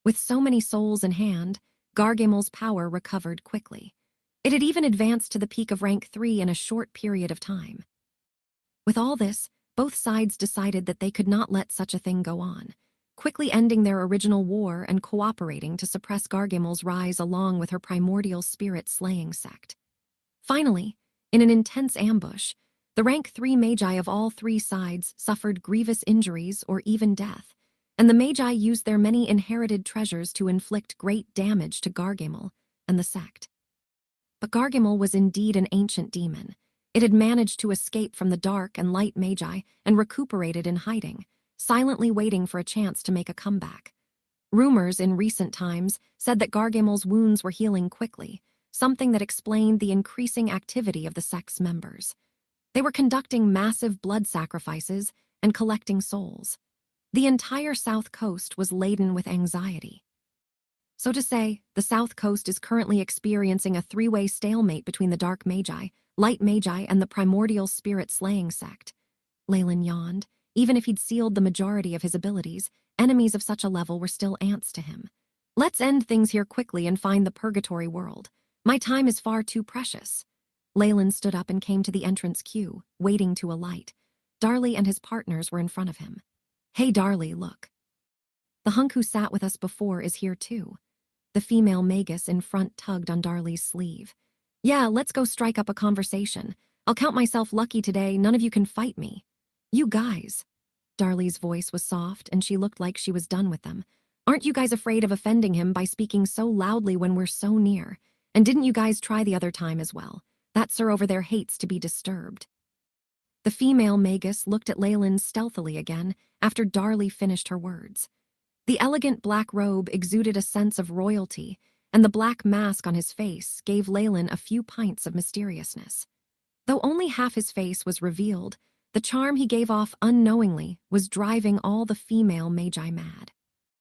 With so many souls in hand, Gargamel's power recovered quickly. It had even advanced to the peak of rank 3 in a short period of time. With all this, both sides decided that they could not let such a thing go on, quickly ending their original war and cooperating to suppress Gargamel's rise along with her primordial spirit-slaying sect. Finally, in an intense ambush, the rank 3 magi of all three sides suffered grievous injuries or even death, and the magi used their many inherited treasures to inflict great damage to Gargamel and the sect. But Gargamel was indeed an ancient demon. It had managed to escape from the dark and light magi and recuperated in hiding, silently waiting for a chance to make a comeback. Rumors in recent times said that Gargamel's wounds were healing quickly, something that explained the increasing activity of the sect's members. They were conducting massive blood sacrifices and collecting souls. The entire South Coast was laden with anxiety. So to say, the South Coast is currently experiencing a three-way stalemate between the Dark Magi, Light Magi, and the Primordial Spirit-Slaying sect. Leyland yawned. Even if he'd sealed the majority of his abilities, enemies of such a level were still ants to him. Let's end things here quickly and find the purgatory world. My time is far too precious. Leyland stood up and came to the entrance queue, waiting to alight. Darley and his partners were in front of him. Hey Darley, look. The hunk who sat with us before is here too. The female Magus in front tugged on Darley's sleeve. Yeah, let's go strike up a conversation. I'll count myself lucky today, none of you can fight me. You guys. Darley's voice was soft and she looked like she was done with them. Aren't you guys afraid of offending him by speaking so loudly when we're so near? And didn't you guys try the other time as well? That sir over there hates to be disturbed. The female Magus looked at Leyland stealthily again after Darley finished her words. The elegant black robe exuded a sense of royalty, and the black mask on his face gave Leyland a few pints of mysteriousness. Though only half his face was revealed, the charm he gave off unknowingly was driving all the female magi mad.